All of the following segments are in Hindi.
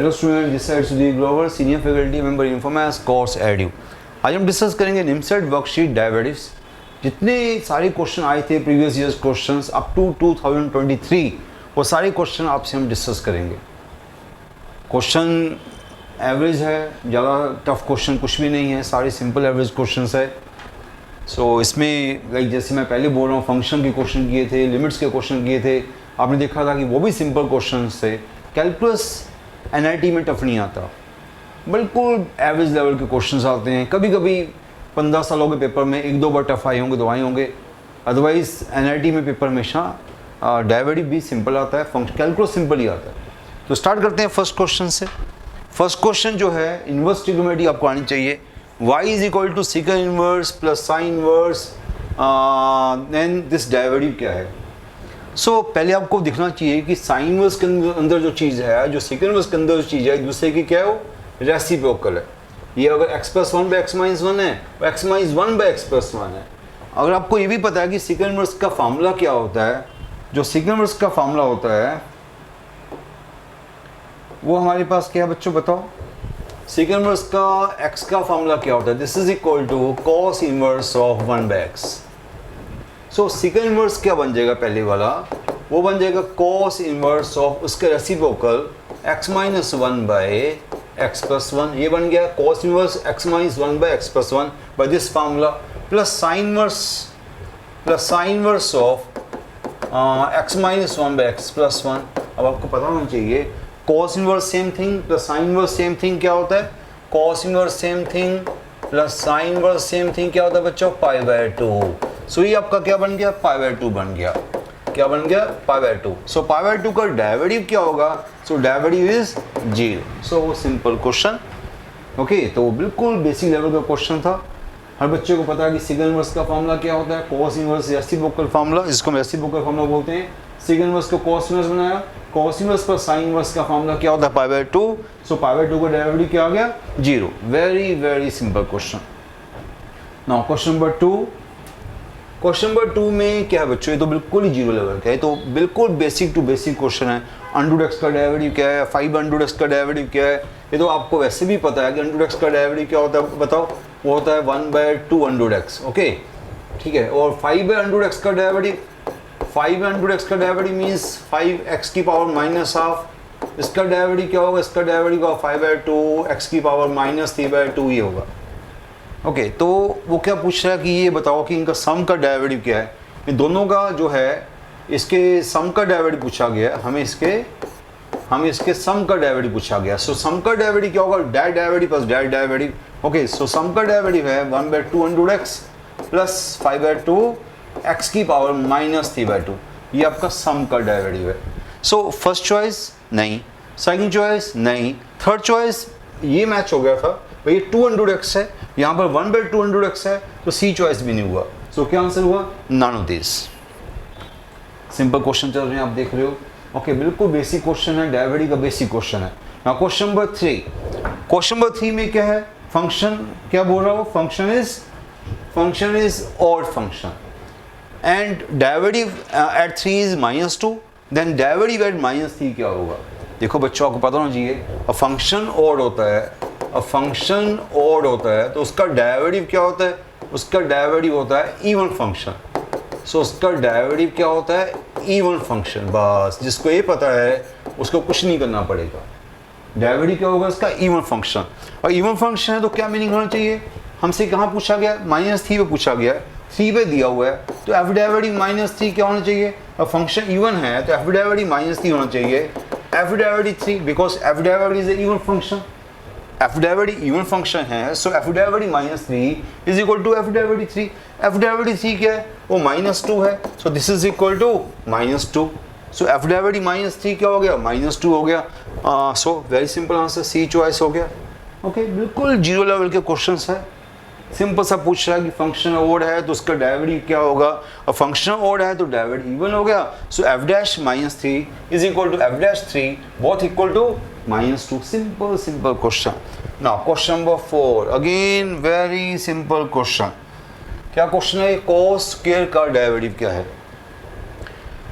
Hello student, this is Sudeep Grover, senior faculty member Informes course edu. आज हम डिस्कस करेंगे निमसेट वर्कशीट डेरिवेटिव्स। जितने सारे क्वेश्चन आए थे previous years questions up to 2023, वो सारे क्वेश्चन आपसे हम डिस्कस करेंगे। क्वेश्चन एवरेज है, ज़्यादा टफ क्वेश्चन कुछ भी नहीं है, सारे सिंपल एवरेज क्वेश्चंस है। सो इसमें लाइक जैसे मैं पहले बोल रहा हूँ, फंक्शन के क्वेश्चन किए थे, लिमिट्स के क्वेश्चन किए थे, आपने देखा था कि वो भी सिंपल क्वेश्चंस थे। कैलकुलस एनआईटी में टफ नहीं आता, बिल्कुल एवरेज लेवल के क्वेश्चंस आते हैं। कभी कभी 15 सालों के पेपर में एक दो बार टफ आए होंगे तो आए होंगे, अदरवाइज एनआईटी में पेपर हमेशा डेरिवेटिव भी सिंपल आता है, फंक्शन कैलकुलस सिंपल ही आता है। तो स्टार्ट करते हैं फर्स्ट क्वेश्चन से। फर्स्ट क्वेश्चन जो है, इन्वर्स ट्रिग्नोमेट्री आपको आनी चाहिए। y is equal to second inverse plus sine inverse, then this derivative क्या है। सो पहले आपको दिखना चाहिए कि साइन इन्वर्स के अंदर जो चीज़ है, जो सेकंड इन्वर्स के अंदर जो चीज़ है, एक दूसरे की क्या है, वो रेसिप्रोकल है। ये अगर x plus 1 by x minus 1 है, वो x minus 1 by x plus 1 है। अगर आपको ये भी पता है कि सेकंड इन्वर्स का फार्मूला क्या होता है, जो सेकंड इन्वर्स का फार्मूला होता है वो हमारे पास क्या है बच्चों, बताओ। सेकंड इन्वर्स का x का फार्मूला क्या होता है, this is equal to cos inverse of 1 by x. So second inverse क्या बन जाएगा, पहले वाला वो बन जाएगा कॉस इन्वर्स ऑफ उसके reciprocal x minus 1 by x plus 1। ये बन गया cos inverse x minus 1 by x plus 1 by this formula, plus sine inverse of x minus 1 by x plus 1। अब आपको पता होना चाहिए cos inverse same thing plus sine inverse same thing क्या होता है, cos inverse same thing plus sine inverse same thing क्या होता है बच्चों, पाई बाय 2। सो ये आपका क्या बन गया, पाई बाय 2 बन गया। क्या बन गया, pi by 2। So pi by 2 का डेरिवेटिव क्या होगा, so derivative is 0। So simple question, okay. तो बिल्कुल बेसिक लेवल का क्वेश्चन था। हर बच्चे को पता है कि सेकंड इन्वर्स का फार्मूला क्या होता है, कॉस इन्वर्स रेसिप्रोकल फार्मूला, जिसको हम रेसिप्रोकल फार्मूला बोलते हैं। सेकंड इन्वर्स को कॉस इन्वर्स बनाया, कॉस इन्वर्स पर साइन इन्वर्स का फार्मूला क्या होता है, pi by 2। So pi by 2 का डेरिवेटिव क्या आ गया, 0। Very very simple question. Now question number 2। Question number 2 में क्या है बच्चों, ये तो बिल्कुल ही जीरो लेवल का है, तो बिल्कुल बेसिक टू बेसिक क्वेश्चन है। अंडर रूट एक्स का डेरिवेटिव क्या है, 5 अंडर रूट एक्स का डेरिवेटिव क्या है, ये तो आपको वैसे भी पता है कि अंडर रूट एक्स का डेरिवेटिव क्या होता है, बताओ। वो होता है 1 by 2 under root x, okay ठीक है। और 5 बाय अंडर रूट एक्स का derivative, 5 by under root x का डेरिवेटिव मीन्स 5x की पावर माइनस हाफ। इसका डेरिवेटिव क्या होगा, इसका डेरिवेटिव होगा 5 बाय 2 x की पावर माइनस 3 बाय 2 ही होगा, ओके। तो वो क्या पूछ रहा है कि ये बताओ कि इनका सम का डेरिवेटिव क्या है। इन दोनों का जो है, इसके सम का डेरिवेटिव पूछा गया है, हमें इसके सम का डेरिवेटिव पूछा गया। सो सम का डेरिवेटिव क्या होगा, that derivative plus that derivative, okay. So sum का डेरिवेटिव है 1 by 2 under root X plus 5 by 2 x की पावर माइनस 3 बाय 2, ये आपका सम का डेरिवेटिव है। सो फर्स्ट चॉइस नहीं, सेकंड चॉइस नहीं, थर्ड चॉइस ये मैच हो गया था भाई, 2 अंडर रूट एक्स है, यहाँ पर 1 बाई 2 अंडर रूट एक्स है, तो सी चॉइस भी नहीं हुआ। सो क्या आंसर हुआ, none of this. Simple question चल रहे हैं, आप देख रहे हो, ओके। बिल्कुल बेसिक क्वेश्चन है, डेरिवेटिव का बेसिक क्वेश्चन है। Now question number 3। Question number 3 में क्या है, फंक्शन क्या बोल रहा हूँ, function is odd function and derivative at 3 is -2, then derivative at -3 क्या होगा। देखो बच्चों, आपको पता होना चाहिए, फंक्शन ऑड होता है, तो उसका डेरिवेटिव क्या होता है, उसका डेरिवेटिव होता है इवन फंक्शन। सो उसका डेरिवेटिव क्या होता है, इवन फंक्शन। बस जिसको ये पता है उसको कुछ नहीं करना पड़ेगा। डेरिवेटिव क्या होगा, उसका इवन फंक्शन। और इवन फंक्शन है तो क्या मीनिंग होना चाहिए, हमसे कहाँ पूछा गया, -3 पे पूछा गया, 3 पे दिया हुआ है, तो एफ डेरिवेटिव -3 क्या होना चाहिए। अब फंक्शन इवन है तो एफ डेरिवेटिव -3 होना चाहिए, F derivative 3, because F derivative is even function. F derivative even function है, so F derivative -3 is equal to F derivative 3। F derivative 3 क्या है, वो -2 है, so this is equal to -2। So F derivative -3 क्या हो गया, -2 हो गया। So very simple answer, C choice हो गया, ओके। बिल्कुल जीरो लेवल के क्वेश्चंस है, सिंपल सा पूछ रहा है कि फंक्शन ऑड है तो उसका डेरिवेटिव क्या होगा, और फंक्शन ऑड है तो डेरिवेटिव इवन हो गया। So F dash -3 is equal to F dash 3, both equal to -2। Simple question. Now question number 4, again very simple question. क्या क्वेश्चन है, कोस स्क्वायर का डेरिवेटिव क्या है।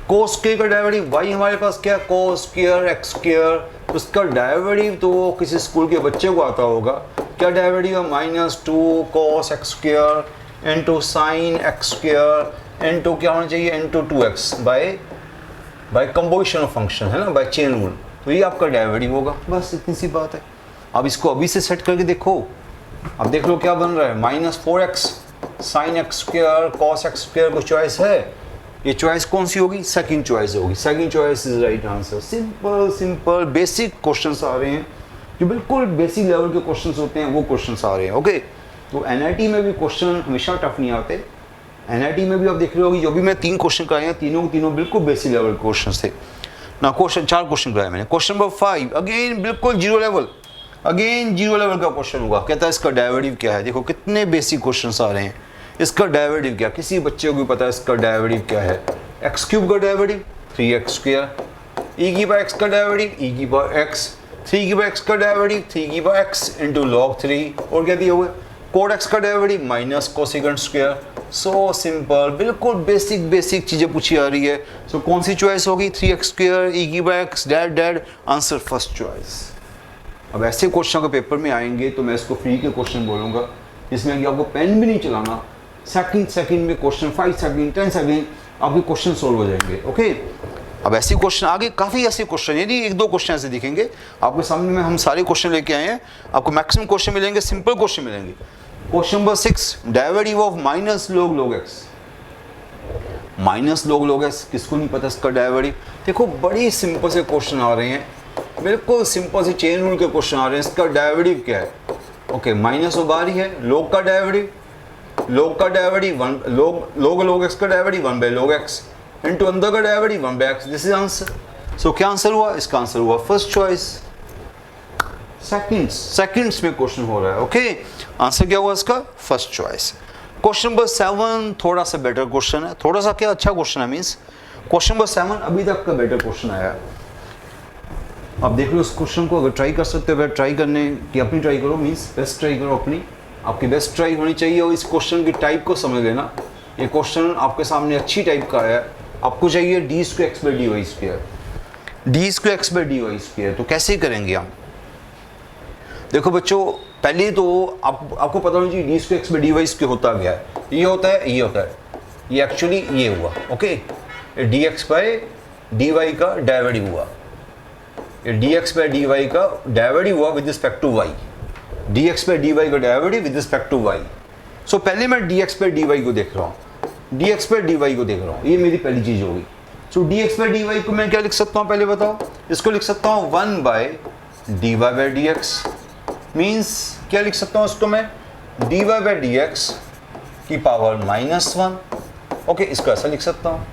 कोस स्क्वायर का डेरिवेटिव y हमारे पास क्या है, कोस स्क्वायर x स्क्वायर उसका डेरिवेटिव तो किसी स्कूल के बच्चे को आता होगा। क्या डेरिवेटिव है? -2 cos x square into sine x square into क्या होना चाहिए, into 2x by composition of function, है ना, बाय चेन रूल। तो ये आपका डेरिवेटिव होगा, बस इतनी सी बात है। अब इसको अभी से सेट करके देखो, अब देख लो क्या बन रहा है, -4x sine x square cos x square को चॉइस है। ये चॉइस कौन सी होगी? सेकंड चॉइस होगी। Second choice is right answer. Simple simple basic questions आ रहे हैं, जो बिल्कुल बेसिक लेवल के क्वेश्चंस होते हैं वो क्वेश्चंस आ रहे हैं। ओके, तो एनआईटी में भी क्वेश्चन हमेशा टफ नहीं आते। एनआईटी में भी आप देख रहे होगी, जो भी मैं 3 क्वेश्चन कराए हैं, तीनों बिल्कुल बेसिक लेवल के क्वेश्चन थे ना। 4 क्वेश्चन कराए मैंने। क्वेश्चन नंबर 5 अगेन बिल्कुल zero level, again zero level का क्वेश्चन होगा। कहता है इसका डेरिवेटिव क्या है। देखो कितने बेसिक क्वेश्चंस आ रहे हैं। इसका डेरिवेटिव क्या, किसी बच्चे को भी पता है इसका डेरिवेटिव क्या है। एक्स क्यूब का डेरिवेटिव 3x स्क्वायर, ई की बाय एक्स का डेरिवेटिव ई की बाय एक्स, 3 की बाय एक्स का डेरिवेटिव 3 की बाय एक्स इंटू लॉग 3, और क्या दिया हुआ है, कोड एक्स का derivative minus cosecant square. So simple, बिल्कुल बेसिक चीज़ें पूछी आ रही है। सो कौन सी चॉइस होगी? 3x स्क्वायर ई की by x, that answer first choice. अब ऐसे क्वेश्चन के पेपर में आएंगे तो मैं इसको फ्री के क्वेश्चन बोलूँगा, जिसमें कि आपको पेन भी नहीं चलाना, सेकंड में क्वेश्चन, 5 सेकंड 10 सेकंड आपके क्वेश्चन सोल्व हो जाएंगे। ओके, अब ऐसे क्वेश्चन आगे काफ़ी ऐसे क्वेश्चन, यानी 1-2 क्वेश्चन ऐसे दिखेंगे आपके सामने में। हम सारे क्वेश्चन लेके आए हैं, आपको मैक्सिमम क्वेश्चन मिलेंगे, सिंपल क्वेश्चन मिलेंगे। Question number 6 derivative of minus log x। Minus log x किसको नहीं पता इसका डेरिवेटिव। देखो बड़ी सिंपल से क्वेश्चन आ रहे हैं, बिल्कुल सिंपल से चेन रूल के क्वेश्चन आ रहे हैं। इसका डेरिवेटिव क्या है? ओके, माइनस बार ही है, log का डेरिवेटिव, log का डेरिवेटिव log x का डेरिवेटिव 1/log x इंटू अंदर का derivative 1/x। This is answer. सो क्या आंसर हुआ? इसका आंसर हुआ फर्स्ट चॉइस। सेकंड्स में क्वेश्चन हो रहा है। ओके, आंसर क्या हुआ इसका? First choice. क्वेश्चन नंबर 7 थोड़ा सा बेटर क्वेश्चन है, थोड़ा सा क्या अच्छा क्वेश्चन है, मीन्स क्वेश्चन नंबर 7 अभी तक का बेटर क्वेश्चन आया। आप देख लो इस क्वेश्चन को, अगर ट्राई कर सकते हो, ट्राई करने की अपनी ट्राई करो, मीन्स बेस्ट ट्राई करो अपनी, आपकी बेस्ट ट्राई होनी चाहिए। और इस क्वेश्चन की टाइप को समझ लेना, ये क्वेश्चन आपके सामने अच्छी टाइप का है। आपको चाहिए d²x/dy², d²x/dy², तो कैसे करेंगे हम? देखो बच्चों, पहले तो आपको पता होना चाहिए d²x/dy² होता क्या है। ये होता है, ये होता है, ये एक्चुअली ये हुआ। ओके, dx/dy का डेरिवेटिव हुआ, ये dx/dy का डेरिवेटिव हुआ with respect to y, dx/dy का derivative with respect to y। So पहले मैं dx/dy को देख रहा हूँ, dx/dy को देख रहा हूँ, ये मेरी पहली चीज़ होगी। सो dx/dy को मैं क्या लिख सकता हूँ, पहले बताओ। इसको लिख सकता हूँ 1/dy/dx, मीन्स क्या लिख सकता हूँ इसको मैं, dy/dx की पावर -1। ओके, इसको ऐसा लिख सकता हूँ।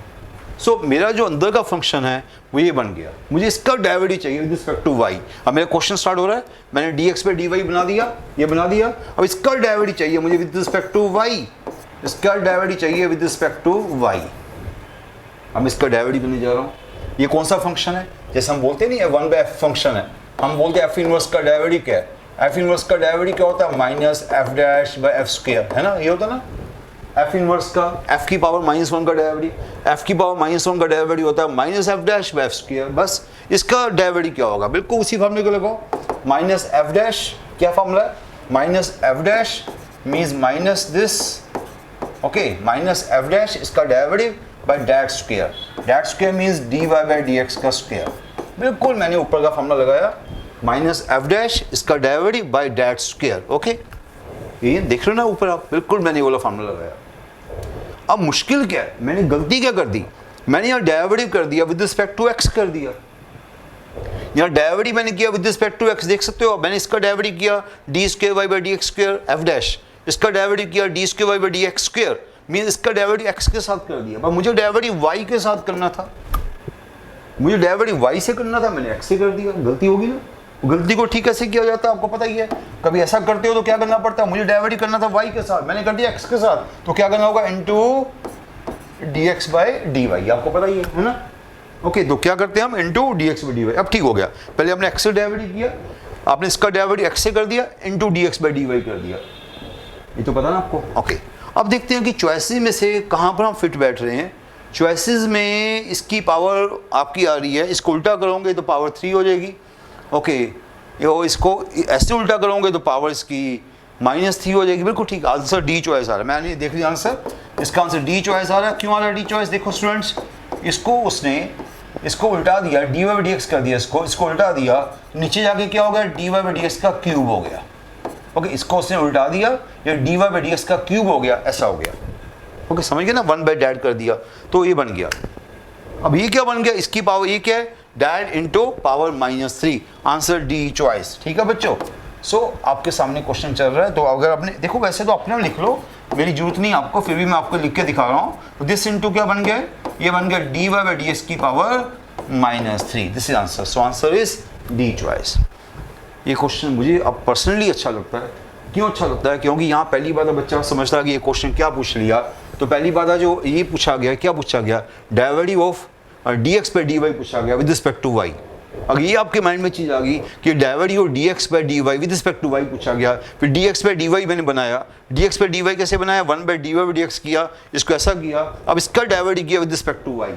सो मेरा जो अंदर का फंक्शन है वो ये बन गया। मुझे इसका डेरिवेटिव चाहिए विद रिस्पेक्ट टू y। अब मेरा क्वेश्चन स्टार्ट हो रहा है, मैंने dx/dy बना दिया, ये बना दिया। अब इसका डेरिवेटिव चाहिए मुझे विद रिस्पेक्ट टू y, इसका डेरिवेटिव चाहिए विद रिस्पेक्ट टू y। अब इसका डेरिवेटिव करने जा रहा हूँ। ये कौन सा फंक्शन है? जैसे हम बोलते नहीं है 1/f फंक्शन है, हम बोलते हैं f इनवर्स का डेरिवेटिव क्या है। f इनवर्स का डेरिवेटिव क्या होता है? -f'/f², है ना, ये होता है ना f इनवर्स का, f की पावर -1 का डेरिवेटिव, f की पावर -1 का डेरिवेटिव होता है -f'/f²। बस इसका डेरिवेटिव क्या होगा? बिल्कुल उसी फॉर्मूले को लगाओ, -f', क्या फॉर्मूला है? -f' means minus this, okay, -f', इसका derivative by that square means dy/dx का स्क्वायर। बिल्कुल मैंने ऊपर का फॉर्मूला लगाया, -f', इसका derivative by that square. Okay, ये देख रहे हो ना ऊपर आप, बिल्कुल मैंने वो फॉर्मूला लगाया। अब मुश्किल क्या है, मैंने गलती क्या कर दी, मैंने यहाँ डेरिवेटिव कर दिया विद रिस्पेक्ट टू x कर दिया। यहाँ डेरिवेटिव मैंने किया विद रिस्पेक्ट टू x, देख सकते हो। मैंने इसका डेरिवेटिव किया d²y/dx², f', इसका डेरिवेटिव किया d²y/dx², मीन इसका डेरिवेटिव x के साथ कर दिया। पर मुझे डेरिवेटिव y के साथ करना था, मुझे डेरिवेटिव y से करना था, मैंने x से कर दिया। गलती होगी ना, गलती को ठीक कैसे किया जाता है आपको पता ही है। कभी ऐसा करते हो तो क्या करना पड़ता है, मुझे डेरिवेटिव करना था y के साथ, मैंने कर दिया x के साथ, तो क्या करना होगा, इनटू dx/dy, आपको पता ही है ना। ओके, तो क्या करते हैं हम, इनटू dx/dy। अब ठीक हो गया, पहले हमने x से डेरिवेटिव किया, आपने इसका डेरिवेटिव x से कर दिया, इनटू dx/dy कर दिया, ये तो पता ना आपको। ओके, अब देखते हैं कि चॉइसेस में से कहाँ पर हम फिट बैठ रहे हैं। चॉइसेस में इसकी पावर आपकी आ रही है, इसको उल्टा करोगे तो पावर 3 हो जाएगी, ओके, ये इसको ऐसे उल्टा करोगे तो पावर इसकी -3 हो जाएगी। बिल्कुल ठीक, आंसर डी चॉइस आ रहा है। मैंने देख लिया आंसर, इसका आंसर डी चॉइस आ रहा है। क्यों आ रहा है डी चॉइस? देखो स्टूडेंट्स, इसको उसने इसको उल्टा दिया, dy बाई डी एक्स कर दिया, इसको उल्टा दिया, नीचे जाके क्या हो गया, dy बाई डी एक्स का क्यूब हो गया। ओके, इसको उसने उल्टा दिया, या dy बाई डी एक्स का क्यूब हो गया, ऐसा हो गया। ओके, समझ गए ना, 1 बाई डैड कर दिया तो ये बन गया। अब ये क्या बन गया, इसकी पावर ये क्या है, dad into power -3, answer D choice. ठीक है बच्चों, सो आपके सामने क्वेश्चन चल रहा है, तो अगर आपने देखो, वैसे तो अपने लिख लो, मेरी जरूरत नहीं आपको, फिर भी मैं आपको लिख के दिखा रहा हूँ। तो दिस इंटू क्या बन गया, ये बन गया dy बाई डी एक्स की power -3, this is answer. So answer is D choice. ये क्वेश्चन मुझे अब पर्सनली अच्छा लगता है। क्यों अच्छा लगता है? क्योंकि यहाँ पहली बार बच्चा समझता है कि ये क्वेश्चन क्या पूछ लिया। तो पहली बात जो ये पूछा गया, क्या पूछा गया, डेरिवेटिव ऑफ dx पे dy पूछा गया विद रिस्पेक्ट टू y। अगर ये आपके माइंड में चीज़ आ गई कि डेरिवेटिव ऑफ dx पे dy with respect to y पूछा गया, फिर dx पे dy मैंने बनाया, dx पे dy कैसे बनाया, 1 बाई dy बाई dx किया, इसको ऐसा किया, अब इसका डेरिवेटिव किया विद रिस्पेक्ट टू y।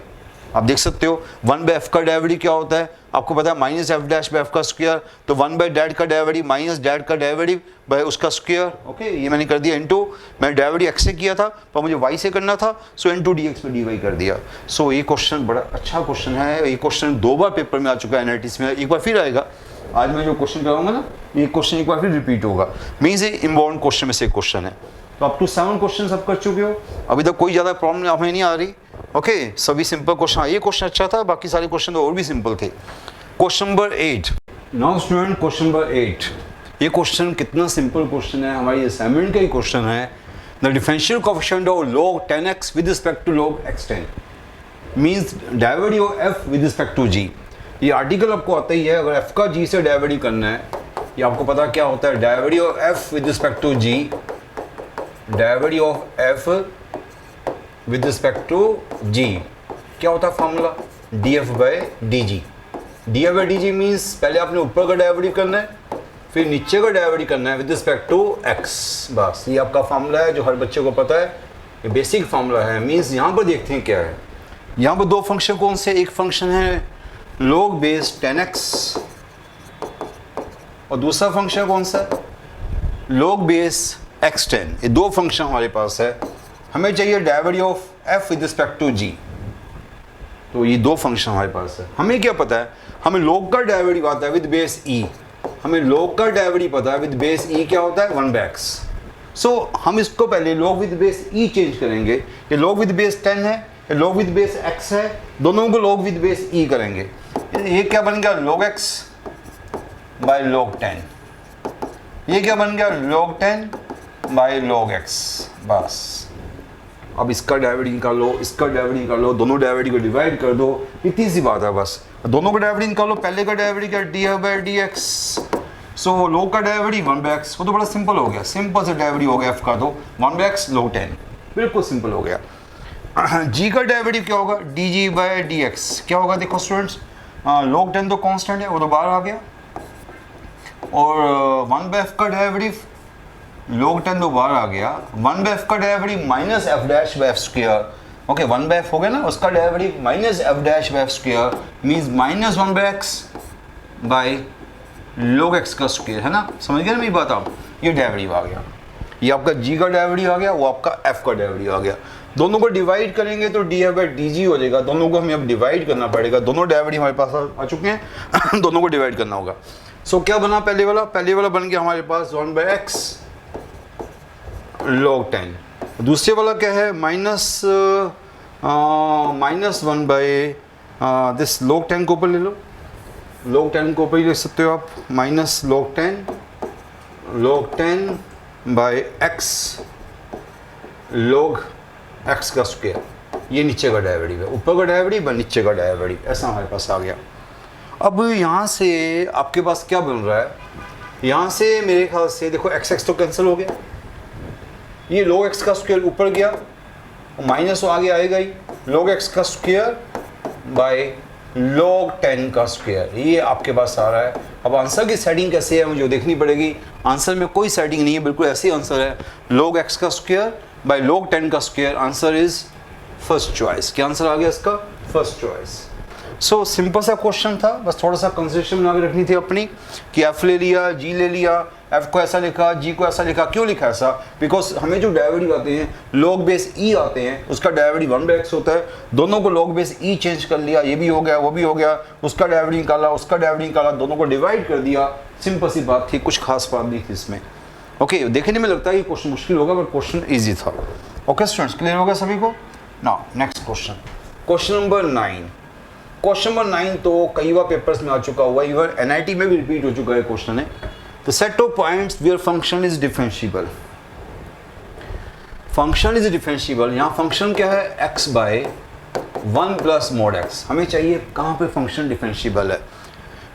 आप देख सकते हो 1 बाई एफ का डेरिवेटिव क्या होता है, आपको पता है minus F dash by F का स्क्वायर, तो 1 बाई डैड का डेरिवेटिव माइनस डैड का डेरिवेटिव बाई उसका स्क्वायर। ओके, ये मैंने कर दिया इनटू, मैंने डेरिवेटिव एक्स से किया था पर मुझे वाई से करना था, सो इनटू डी एक्स पे डी वाई कर दिया। सो ये क्वेश्चन बड़ा अच्छा क्वेश्चन है। ये क्वेश्चन 2 बार पेपर में आ चुका है एनालिटिक्स में, एक बार फिर आएगा। आज मैं जो क्वेश्चन कराऊंगा ना, ये क्वेश्चन एक बार फिर रिपीट होगा। मीन्स ये इम्पोर्टेंट क्वेश्चन में से एक क्वेश्चन है। तो अप टू 7 क्वेश्चन सब कर चुके हो, अभी तक कोई ज़्यादा प्रॉब्लम हमें नहीं आ रही। ओके, सभी सिंपल क्वेश्चन। ये क्वेश्चन अच्छा था, बाकी सारे क्वेश्चन तो और भी सिंपल थे। Question number 8। Now student, question number 8। ये क्वेश्चन कितना सिंपल क्वेश्चन है, हमारी असाइनमेंट का ही क्वेश्चन है। The differential coefficient of log 10x with respect to log x10 means derivative of f with respect to g। ये आर्टिकल आपको आता ही है। अगर f का g से डेरिवेटिव करना है, ये आपको पता क्या होता है, derivative of f with respect to g, derivative of f with respect to g क्या होता है formula, df by dg। df by dg means पहले आपने ऊपर का डेरिवेटिव करना है, फिर नीचे का डेरिवेटिव करना है विद रिस्पेक्ट टू x। बस ये आपका फार्मूला है जो हर बच्चे को पता है, ये बेसिक फार्मूला है। मीन्स यहाँ पर देखते हैं क्या है। यहाँ पर 2 फंक्शन कौन से, एक फंक्शन है log बेस 10x और दूसरा फंक्शन कौन सा, log बेस x10। ये 2 फंक्शन हमारे पास है। हमें चाहिए derivative of f with respect to g। तो ये 2 फंक्शन हमारे पास है। हमें क्या पता है, हमें log का डेरिवेटिव आता है विद बेस e। हमें log का डेरिवेटिव पता है विद बेस e क्या होता है, 1 बाई x। सो हम इसको पहले log with base e change करेंगे। ये log विद बेस 10 है, ये log विद बेस x है, दोनों को log विद बेस e करेंगे। ये क्या बन गया, log x बाई log 10। ये क्या बन गया, log 10 बाई log x। बस अब इसका डेरिवेटिव निकालो, इसका डेरिवेटिव निकालो, दोनों डेरिवेटिव को डिवाइड कर दो, इतनी सी बात है बस। दोनों का डेरिवेटिव निकालो, पहले का डेरिवेटिव क्या, D by d x. So log का डेरिवेटिव 1 बाई एक्स, वो तो बड़ा सिंपल हो गया, सिंपल से डेरिवेटिव हो गया f का, तो 1 बाई एक्स log 10, बिल्कुल सिंपल हो गया। g का डेरिवेटिव क्या होगा, D G by d x. क्या होगा देखो स्टूडेंट्स, log 10 तो कॉन्स्टेंट है, वो तो बाहर आ गया, और 1 बाई f का डेरिवेटिव log 10 तो बाहर आ गया, 1 बाई f का derivative minus F dash by F square. Okay, 1 by F हो गया ना, उसका derivative minus F dash by F square means minus 1 by x by log x का स्क्वायर, है ना। समझ गए ना मेरी बात आप, ये डेरिवेटिव आ गया, ये आपका g का डेरिवेटिव आ गया, वो आपका f का डेरिवेटिव आ गया। दोनों को डिवाइड करेंगे तो डी बाई डी जी हो जाएगा। दोनों को हमें अब डिवाइड करना पड़ेगा, दोनों डेरिवेटिव हमारे पास आ चुके हैं दोनों को डिवाइड करना होगा। सो क्या बना पहले वाला बन गया हमारे पास 1 बाई एक्स log 10। दूसरे वाला क्या है, माइनस 1 बाई दिस log 10 को ऊपर ले लो, log 10 को ऊपर ही ले सकते हो आप, minus log 10 by x log x का स्क्वायर। ये नीचे का डेरिवेटिव है, ऊपर का डेरिवेटिव नीचे का डेरिवेटिव, ऐसा हमारे पास आ गया। अब यहाँ से आपके पास क्या बन रहा है, यहाँ से मेरे ख्याल से देखो x तो कैंसिल हो गया, ये log x का स्क्वायर ऊपर गया, माइनस तो आगे आएगा ही, log x का स्क्वायर बाय log 10 का स्क्वायर, ये आपके पास आ रहा है। अब आंसर की सेटिंग कैसे है मुझे देखनी पड़ेगी। आंसर में कोई सेटिंग नहीं है, बिल्कुल ऐसे ही आंसर है, log x का स्क्वायर बाय log 10 का square. Answer is first choice. क्या आंसर आ गया इसका, फर्स्ट चॉइस। सो सिंपल सा क्वेश्चन था, बस थोड़ा सा कंसिडरेशन बना के रखनी थी अपनी कि एफ ले लिया, जी ले लिया, एफ को ऐसा लिखा, जी को ऐसा लिखा। क्यों लिखा ऐसा? बिकॉज हमें जो डेरिवेटिव आते हैं लॉग बेस ई आते हैं, उसका डेरिवेटिव 1/x होता है। दोनों को लॉग बेस ई चेंज कर लिया, ये भी हो गया वो भी हो गया, उसका डेरिवेटिव निकाला उसका डेरिवेटिव निकाला, दोनों को डिवाइड कर दिया। सिंपल सी बात थी, कुछ खास बात नहीं थी इसमें। ओके, देखने में लगता है कि क्वेश्चन मुश्किल होगा बट क्वेश्चन ईजी था। ओके स्टूडेंट्स, क्लियर हो गया सभी को? Now next question, question number 9। Question number 9 तो कई बार पेपर्स में आ चुका हुआ है, इवन एनआईटी में भी रिपीट हो चुका है क्वेश्चन है। The set of points where function is differentiable. Function is differentiable, यहाँ फंक्शन क्या है? x by 1 plus mod x। हमें चाहिए कहाँ पे फंक्शन डिफरेंशिएबल है।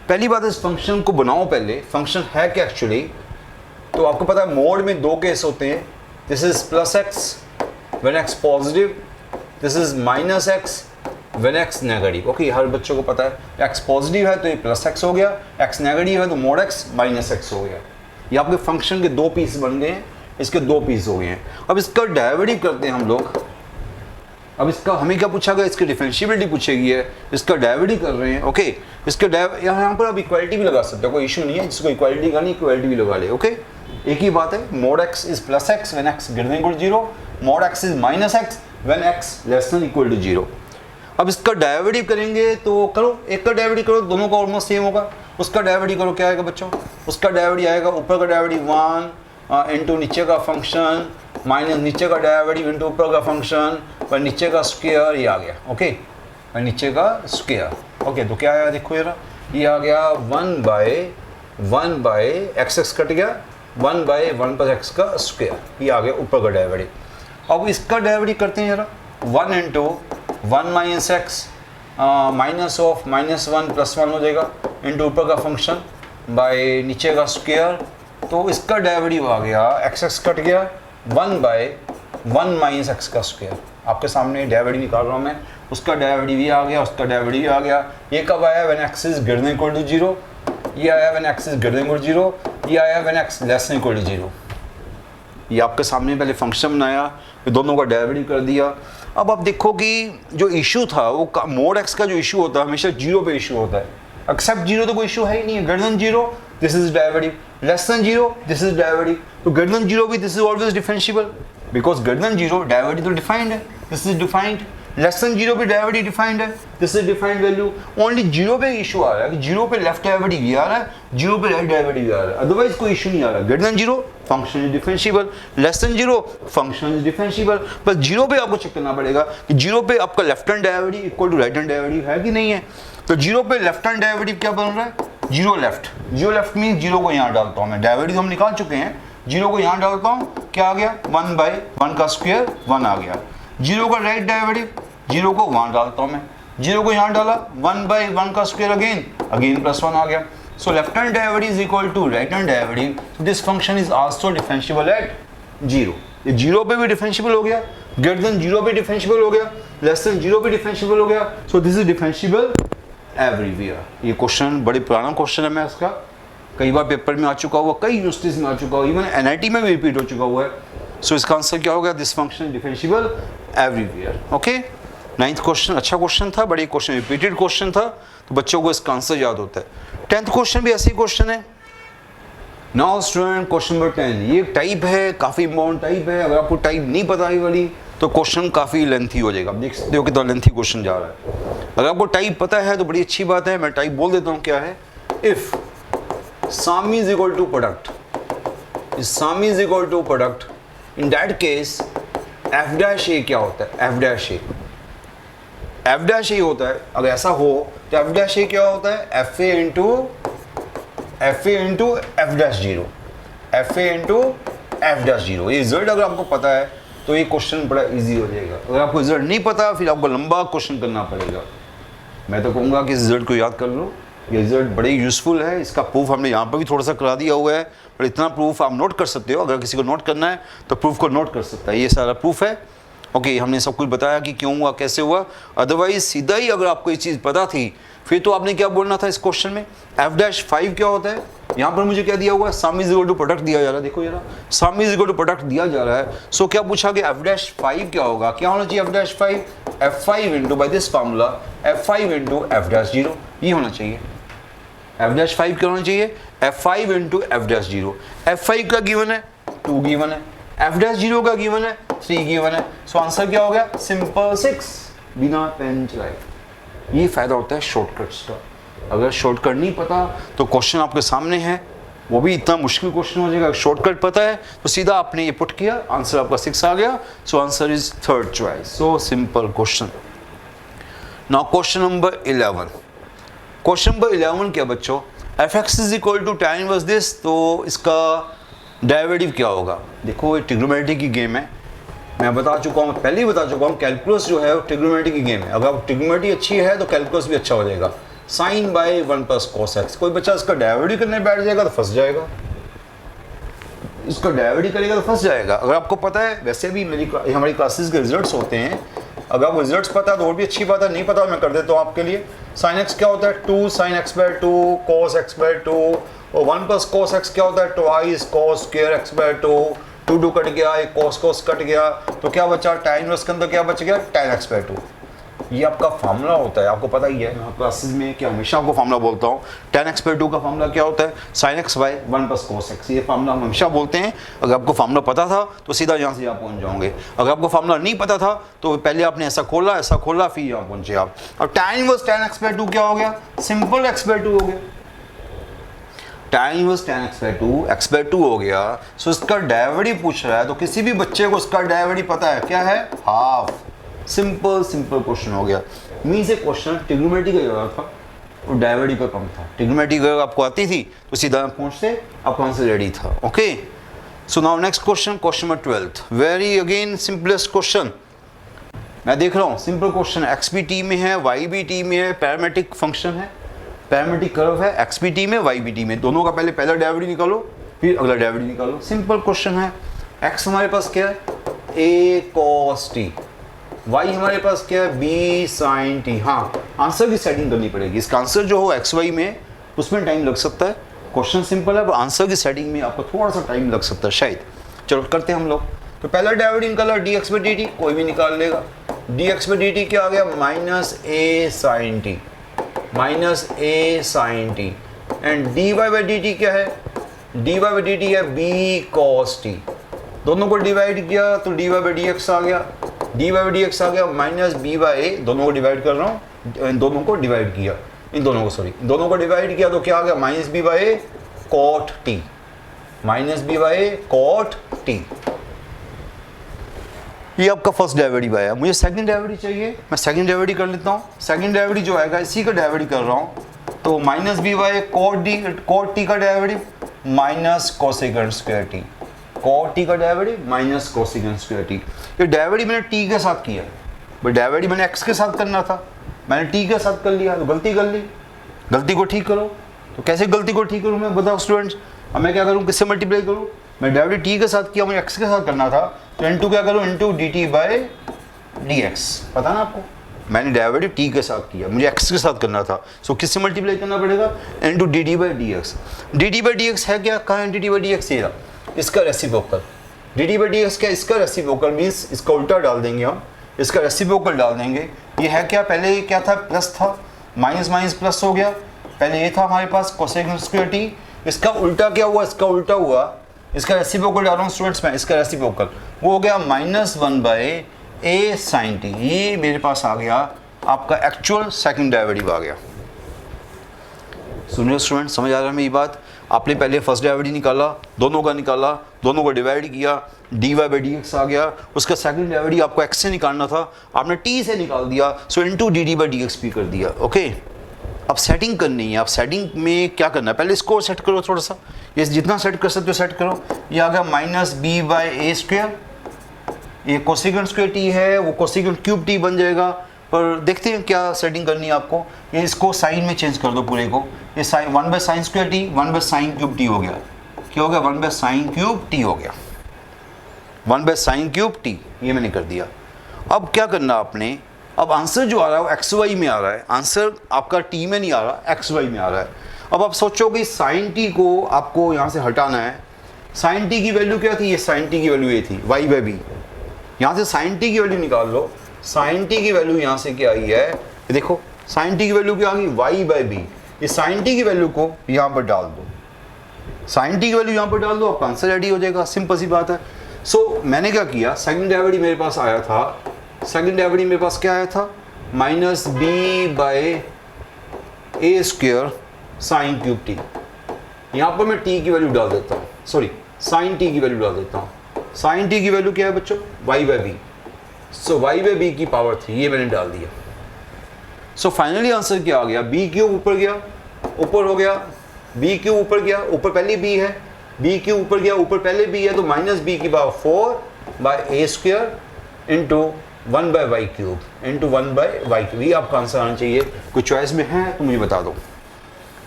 पहली बात, इस फंक्शन को बनाओ पहले, फंक्शन है क्या एक्चुअली। तो आपको पता है मोड में दो केस होते हैं, this is plus x when x positive, this is minus x when x negative. Okay, हर बच्चों को पता है x पॉजिटिव है तो ये प्लस x हो गया, x नेगेटिव है तो मोड x माइनस x हो गया। ये आपके फंक्शन के दो पीस बन गए हैं, इसके दो पीस हो गए हैं। अब इसका डेरिवेटिव करते हैं हम लोग। अब इसका हमें क्या पूछा गया? इसकी डिफरेंशिएबिलिटी पूछेगी है, इसका डेरिवेटिव कर रहे हैं। ओके, इसके यहाँ पर आप इक्वालिटी भी लगा सकते हो, कोई इशू नहीं है। जिसको इक्वालिटी करनी इक्वालिटी भी लगा ले। ओके, एक ही बात है, mod x is plus x when x greater than equal to 0, mod x is minus x when x less than equal to 0। अब इसका डेरिवेटिव करेंगे तो करो, एक का डेरिवेटिव करो, दोनों का ऑलमोस्ट सेम होगा। उसका डेरिवेटिव करो, क्या आएगा बच्चों? उसका डेरिवेटिव आएगा ऊपर का डेरिवेटिव 1 इंटू नीचे का फंक्शन माइनस नीचे का डेरिवेटिव इंटू ऊपर का फंक्शन पर नीचे का स्क्वायर, ये आ गया। ओके, और नीचे का स्क्वायर। ओके, तो क्या आया देखो जरा, ये आ गया 1 बाय एक्स कट गया, 1 बाय 1 प्लस एक्स का स्क्वायर, ये आ गया ऊपर का डेरिवेटिव। अब इसका डेरिवेटिव करते हैं जरा, 1 into 1 minus x minus of -1 plus 1 हो जाएगा इंटू ऊपर का फंक्शन बाय नीचे का स्क्वायर। तो इसका डेरिवेटिव आ गया, एक्स कट गया, 1 बाय 1 माइनस एक्स का स्क्वायर। आपके सामने डेरिवेटिव निकाल रहा हूँ मैं, उसका डेरिवेटिव ये आ गया, उसका डेरिवेटिव ये आ गया। ये कब आया? When x is greater than equal to 0। ये आया when x is greater than equal to 0। ये आया when x less than equal to 0। ये आपके सामने पहले फंक्शन बनाया, फिर दोनों का डेरिवेटिव कर दिया। अब आप देखो कि जो इशू था वो मोड एक्स का जो इशू होता है हमेशा 0 पे इशू होता है। एक्सेप्ट 0 तो कोई इशू है ही नहीं है। Greater than 0 this is derivative, less than 0 this is derivative. तो ग्रेटर देन 0 भी this is always differentiable because greater than 0 derivative तो डिफाइंड है, this is defined. Less than 0 भी डेरिवेटिव डिफाइंड है, this is defined value. Only 0 पे इशू आ रहा है कि 0 पे लेफ्ट डेरिवेटिव ये आ रहा है, 0 पे राइट डेरिवेटिव आ रहा है, अदरवाइज कोई इशू नहीं आ रहा। Greater than 0 function is differentiable, less than 0 function is differentiable. बस 0 पे आपको चेक करना पड़ेगा कि 0 पे आपका left hand derivative equal to right hand derivative है कि नहीं है। तो 0 पे लेफ्ट हैंड डेरिवेटिव क्या बन रहा है? 0 लेफ्ट। 0 लेफ्ट मीन 0 को यहाँ डालता हूँ मैं, डेरिवेटिव हम निकाल चुके हैं, 0 को यहाँ डालता हूँ, क्या आ गया? 1 बाय 1 का स्क्वायर 1 आ गया। 0 का राइट डेरिवेटिव, 0 को वहाँ डालता हूँ मैं, 0 को यहाँ डाला, 1 बाय 1 का स्क्वायर अगेन प्लस 1 आ गया। So left hand derivative is equal to right hand derivative. So this function is also differentiable at 0. ये 0 पे भी differentiable हो गया, greater than 0 पे differentiable हो गया, less than 0 पे differentiable हो गया. So this is differentiable everywhere. ये क्वेश्चन बड़े पुराना क्वेश्चन है मैथ्स का, कई बार पेपर में आ चुका हुआ, कई यूनिवर्सिटीज में आ चुका हुआ, इवन एनआईटी में भी रिपीट हो चुका हुआ है. सो इसका आंसर क्या होगा? This function differentiable everywhere. Okay, 9th question अच्छा क्वेश्चन था, बड़ी क्वेश्चन रिपीटेड क्वेश्चन था, तो बच्चों को इसका आंसर याद होता है. 10th क्वेश्चन भी ऐसे ही क्वेश्चन है. नाउ स्टूडेंट क्वेश्चन नंबर 10, ये टाइप है, काफ़ी इम्पोर्टेंट टाइप है. अगर आपको टाइप नहीं पता है वाली तो क्वेश्चन काफ़ी लेंथी हो जाएगा. आप देख सकते हो कितना लेंथी क्वेश्चन जा रहा है. अगर आपको टाइप पता है तो बड़ी अच्छी बात है, मैं टाइप बोल देता हूँ क्या है. If sum is equal to product, if sum is equal to product, in that case f dash a क्या होता है? f dash a, f dash a होता है. अगर ऐसा हो तो f dash a क्या होता है? fa into f dash 0, fa into f dash 0. ये रिजल्ट अगर आपको पता है तो ये क्वेश्चन बड़ा इजी हो जाएगा. अगर आपको रिजल्ट नहीं पता फिर आपको लंबा क्वेश्चन करना पड़ेगा. मैं तो कहूँगा कि इस रिजल्ट को याद कर लो, ये रिजल्ट बड़े यूज़फुल है. इसका प्रूफ हमने यहाँ पर भी थोड़ा सा करा दिया हुआ है, पर इतना प्रूफ आप नोट कर सकते हो. अगर किसी को नोट करना है तो प्रूफ को नोट कर सकता है. ये सारा प्रूफ है. ओके, हमने सब कुछ बताया कि क्यों हुआ, कैसे हुआ. अदरवाइज सीधा ही अगर आपको ये चीज़ पता थी फिर तो आपने क्या बोलना था इस क्वेश्चन में. f' क्या होता है? यहाँ पर मुझे क्या दिया हुआ है? Sum is equal to product दिया जा रहा है. देखो यार, sum is equal to product दिया जा रहा है. सो क्या पूछा कि f' क्या होगा? क्या होना चाहिए f'? f5 into by this formula f5 into F dash zero, ये होना चाहिए। एफ डैश 5 क्या होना चाहिए, f5 into F dash zero. f5 का गिवन है 2 गिवन है, एफ डैश जीरो का गिवन है 3 गिवन है। सो आंसर क्या हो गया, सिंपल 6 बिना पेन चलाए। ये फायदा होता है शॉर्टकट्स का। अगर शॉर्टकट नहीं पता तो क्वेश्चन आपके सामने है, वो भी इतना मुश्किल क्वेश्चन हो जाएगा। शॉर्टकट पता है तो सीधा आपने ये पुट किया, आंसर आपका 6 आ गया। So answer is third choice. So simple question. Now question number 11। Question number 11 क्या बच्चों, f(x) is equal to tan inverse this, तो इसका डेरिवेटिव क्या होगा। देखो ये ट्रिग्नोमेट्री की गेम है, मैं बता चुका हूँ, पहले ही बता चुका हूँ, कैलकुलस जो है वो ट्रिग्नोमेट्री की गेम है। अगर ट्रिग्नोमेट्री अच्छी है तो कैलकुलस भी अच्छा हो जाएगा। Sine by 1 plus cos x, कोई बच्चा इसका डेरिवेटिव करने बैठ जाएगा तो फंस जाएगा, इसका डेरिवेटिव करेगा तो फंस जाएगा। अगर आपको पता है, वैसे भी हमारी क्लासेस के रिजल्ट्स होते हैं, अगर आपको रिजल्ट्स पता है तो और भी अच्छी बात है, नहीं पता मैं कर देता हूँ आपके लिए। साइन एक्स क्या होता है 2 sine x by 2 cos x by 2, और 1 प्लस कॉस एक्स क्या होता है twice cos square x by 2। 2 cut गया, एक कॉस कट गया, तो क्या बचा tan इनवर्स के अंदर क्या बच गया tan x बाई 2। ये आपका फार्मूला होता है, आपको पता ही है, मैं क्लासेस में क्या हमेशा आपको फार्मूला बोलता हूँ। tan x बाई 2 का फार्मूला क्या होता है sin x by 1 plus cos x, ये फार्मूला हम हमेशा बोलते हैं। अगर आपको फार्मूला पता था तो सीधा यहाँ से यहाँ पहुँच जाओगे, अगर आपको फार्मूला नहीं पता था तो पहले आपने ऐसा खोला फिर यहाँ पहुँचे आप। अब tan inverse tan x by 2 क्या हो गया, सिंपल x बाई 2 हो गया। tan inverse tan x by 2 हो गया। सो इसका डेरिवेटिव पूछ रहा है, तो किसी भी बच्चे को इसका डेरिवेटिव पता है, क्या है, हाफ। सिंपल क्वेश्चन हो गया। मीन्स एक क्वेश्चन ट्रिग्नोमेट्री का जरूरत था और डेरिवेटिव का कम था। ट्रिग्नोमेट्री अगर आपको आती थी तो सीधा पहुंचते, आपका आंसर रेडी था। Okay, so now next question, question number 12, very again simplest question. मैं देख रहा हूँ सिंपल क्वेश्चन, एक्स भी टी में है, वाई भी टी में है, पैरामेट्रिक फंक्शन है, पैरामेट्रिक कर्व है, एक्स भी टी में वाई भी टी में, दोनों का पहला डेरिवेटिव निकालो फिर अगला डेरिवेटिव निकालो। सिंपल क्वेश्चन है। एक्स हमारे पास क्या है, a cos t, वाई हमारे पास क्या है, b sin t। हाँ, आंसर की सेटिंग करनी पड़ेगी। इसका आंसर जो हो एक्स वाई में, उसमें टाइम लग सकता है। क्वेश्चन सिंपल है पर आंसर की सेटिंग में आपको थोड़ा सा टाइम लग सकता है शायद। चलो करते हैं हम लोग। तो पहला डेरिवेटिव निकाला dx बाई dt, कोई भी निकाल लेगा। dx बाई dt क्या आ गया, minus a sin t, minus a sin t। And dy by dt क्या है, dy बाई dt है b cos t। दोनों को डिवाइड किया तो dy बाई dx आ गया, dy बाई dx आ गया, माइनस b बाई a, दोनों को डिवाइड कर रहा हूँ, इन दोनों को डिवाइड किया, दोनों को डिवाइड किया तो क्या आ गया, minus b by a cot t, minus b by a cot t। ये आपका फर्स्ट डेरिवेटिव आया। मुझे सेकंड डेरिवेटिव चाहिए, मैं सेकंड डेरिवेटिव कर लेता हूँ। सेकंड डेरिवेटिव जो आएगा इसी का डेरिवेटिव कर रहा हूँ, तो minus b by cot t का derivative minus cosecant square t, cot t का derivative minus cosecant square t। ये डेरिवेटिव मैंने t के साथ किया, बट डेरिवेटिव मैंने x के साथ करना था, मैंने t के साथ कर लिया, तो गलती कर ली। गलती को ठीक करो, तो कैसे गलती को ठीक करूँ मैं, बताओ स्टूडेंट्स। अब मैं क्या करूँ, किससे मल्टीप्लाई करूँ, मैं डेरिवेटिव t के साथ किया, मुझे x के साथ करना था, तो इनटू क्या करूँ, इनटू dt बाई dx। पता ना आपको, मैंने डेरिवेटिव t के साथ किया, मुझे x के साथ करना था, सो किससे मल्टीप्लाई करना पड़ेगा, into dt by dx। dt by dx है क्या, कहाँ है dt बाई dx, ये इसका रेसिप्रोकल। dt बाई dx क्या, इसका रेसिप्रोकल, मीन्स इसका उल्टा डाल देंगे हम, इसका रेसिप्रोकल डाल देंगे। ये है क्या, पहले क्या था, प्लस था, माइनस माइनस प्लस हो गया, पहले ये था हमारे पास कोसेकेंट स्क्वायर t, इसका उल्टा क्या हुआ, इसका उल्टा हुआ, इसका रेसिप्रोकल डाल रहा हूँ स्टूडेंट्स में, इसका रेसिप्रोकल वो हो गया minus 1 by a sin t। ये मेरे पास आ गया आपका एक्चुअल सेकंड डेरिवेटिव आ गया। सुनिए स्टूडेंट, समझ आ रहा है मेरी बात। आपने पहले फर्स्ट डेरिवेटिव निकाला, दोनों का निकाला, दोनों को डिवाइड किया, dy बाई dx आ गया। उसका सेकंड डेरिवेटिव आपको x से निकालना था, आपने t से निकाल दिया, सो इनटू dd बाई dx भी कर दिया। ओके, अब सेटिंग करनी है। आप सेटिंग में क्या करना है, पहले इसको सेट करो थोड़ा सा, ये जितना सेट कर सकते हो सेट करो। ये आ गया minus b by a square, ये कोसेकेंट स्क्वायर t है, वो कोसेकेंट क्यूब t बन जाएगा। पर देखते हैं क्या सेटिंग करनी है आपको। ये इसको साइन में चेंज कर दो पूरे को, ये sine 1 by sine square t 1 by sine cube t हो गया। क्या हो गया, 1 बाई साइन क्यूब टी हो गया, 1 बाई साइन क्यूब टी, ये मैंने कर दिया। अब क्या करना आपने, अब आंसर जो आ रहा है वो एक्स वाई में आ रहा है, आंसर आपका टी में नहीं आ रहा, एक्स वाई में आ रहा है। अब आप सोचो कि साइन टी को आपको यहाँ से हटाना है। साइन टी की वैल्यू क्या थी, ये साइन टी की वैल्यू ये थी, वाई बाई बी। यहाँ से साइन टी की वैल्यू निकाल लो, साइन टी की वैल्यू यहाँ से क्या आई है, ये देखो साइन टी की वैल्यू क्या आ गई, वाई बाई बी। ये साइन टी की वैल्यू को यहाँ पर डाल दो, साइन टी की वैल्यू यहाँ पर डाल दो, आपका आंसर रेडी हो जाएगा, सिंपल सी बात है। सो मैंने क्या किया, सेकंड डेरिवेटिव मेरे पास आया था, सेकंड डेरिवेटिव मेरे पास क्या आया था, minus b by a square sine cube t. यहाँ पर मैं टी की वैल्यू डाल देता हूँ, सॉरी साइन टी की वैल्यू डाल देता हूँ। साइन टी की वैल्यू क्या है बच्चों, y by b. So y by b की पावर 3 ये मैंने डाल दिया। सो फाइनली आंसर क्या आ गया, बी क्यूब ऊपर गया, ऊपर हो गया, बी क्यूब ऊपर गया, ऊपर पहले बी है, बी क्यूब ऊपर गया, ऊपर पहले बी है, तो माइनस बी की power 4 by a square into 1 by y cube into 1 by y cube. ये आपका आंसर आना चाहिए। कोई चॉइस में है तो मुझे बता दो,